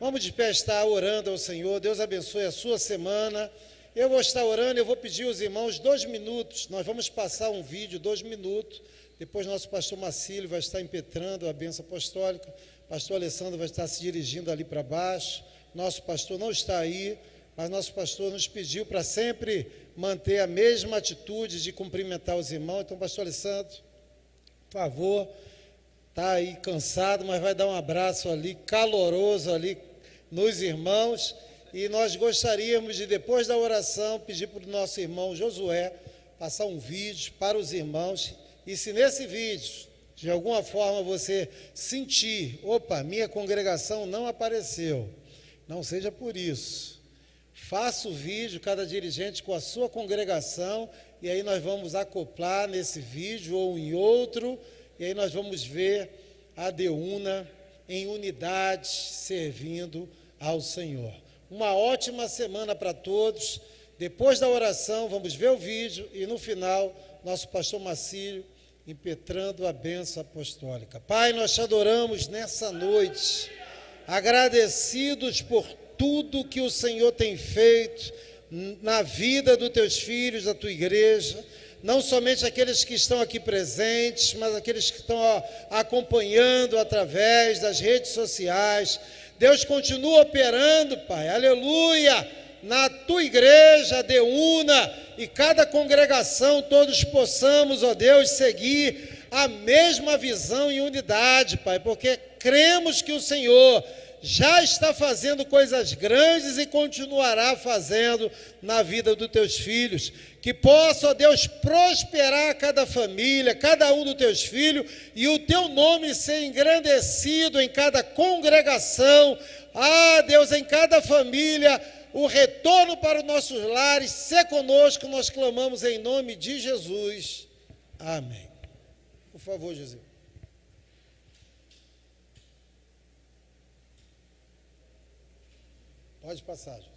Vamos de pé estar orando ao Senhor. Deus abençoe a sua semana. Eu vou estar orando, eu vou pedir aos irmãos 2 minutos, nós vamos passar um vídeo, 2 minutos, depois nosso pastor Marcílio vai estar impetrando a bênção apostólica, pastor Alessandro vai estar se dirigindo ali para baixo, nosso pastor não está aí, mas nosso pastor nos pediu para sempre manter a mesma atitude de cumprimentar os irmãos. Então, pastor Alessandro, por favor, está aí cansado, mas vai dar um abraço ali, caloroso ali, nos irmãos. E nós gostaríamos de, depois da oração, pedir para o nosso irmão Josué passar um vídeo para os irmãos. E se nesse vídeo, de alguma forma, você sentir, opa, minha congregação não apareceu, não seja por isso. Faça o vídeo, cada dirigente com a sua congregação, e aí nós vamos acoplar nesse vídeo ou em outro, e aí nós vamos ver a Deúna em unidade, servindo ao Senhor. Uma ótima semana para todos. Depois da oração, vamos ver o vídeo e no final, nosso pastor Marcílio impetrando a bênção apostólica. Pai, nós te adoramos nessa noite, agradecidos por tudo que o Senhor tem feito na vida dos teus filhos, da tua igreja, não somente aqueles que estão aqui presentes, mas aqueles que estão acompanhando através das redes sociais. Deus continua operando, Pai, aleluia, na tua igreja, Deúna, e cada congregação, todos possamos, ó Deus, seguir a mesma visão e unidade, Pai, porque cremos que o Senhor já está fazendo coisas grandes e continuará fazendo na vida dos teus filhos. Que possa, ó Deus, prosperar cada família, cada um dos teus filhos, e o teu nome ser engrandecido em cada congregação. Ah, Deus, em cada família, o retorno para os nossos lares, ser conosco, nós clamamos em nome de Jesus. Amém. Por favor, Jesus. Pode passar, Jesus.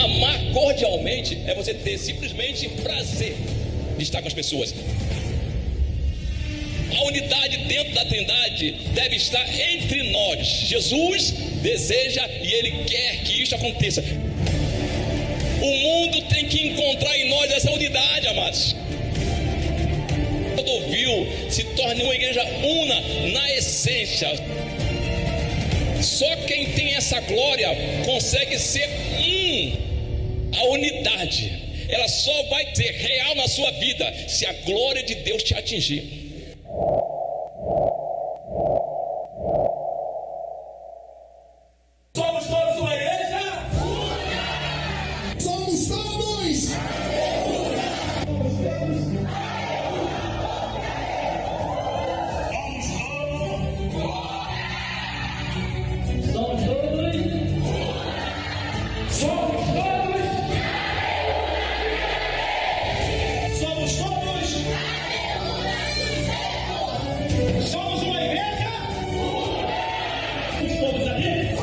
Amar cordialmente é você ter simplesmente prazer de estar com as pessoas. A unidade dentro da Trindade deve estar entre nós. Jesus deseja e Ele quer que isso aconteça. O mundo tem que encontrar em nós essa unidade, amados. Rodovil se torne uma igreja una na essência. Só quem tem essa glória consegue ser a unidade. Ela só vai ser real na sua vida se a glória de Deus te atingir. Somos todos uma igreja? Somos todos! Somos uma igreja? Todos aqui?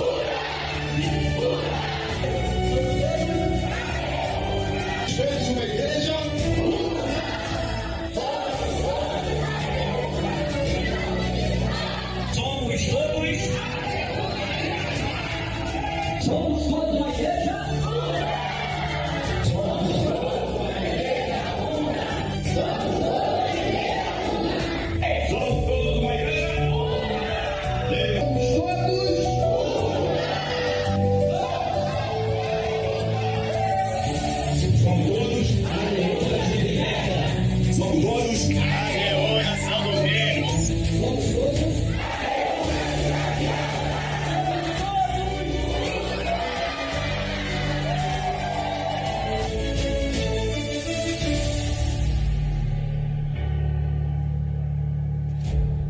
Somos uma igreja? Somos todos? Somos todos uma igreja?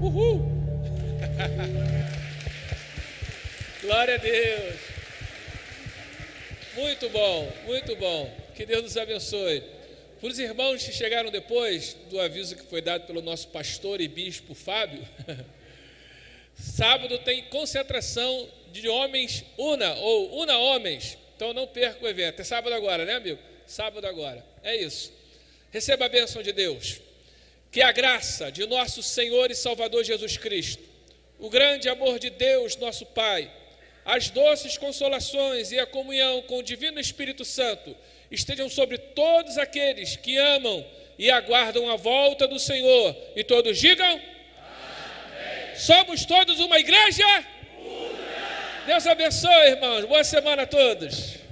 Uhul! Glória a Deus! Muito bom, muito bom. Que Deus nos abençoe. Para os irmãos que chegaram depois do aviso que foi dado pelo nosso pastor e bispo Fábio, sábado tem concentração de homens una homens. Então não perca o evento. É sábado agora, né, amigo? Sábado agora. É isso. Receba a bênção de Deus. Que a graça de nosso Senhor e Salvador Jesus Cristo, o grande amor de Deus, nosso Pai, as doces consolações e a comunhão com o Divino Espírito Santo estejam sobre todos aqueles que amam e aguardam a volta do Senhor. E todos digam: amém. Somos todos uma igreja? Deus abençoe, irmãos. Boa semana a todos.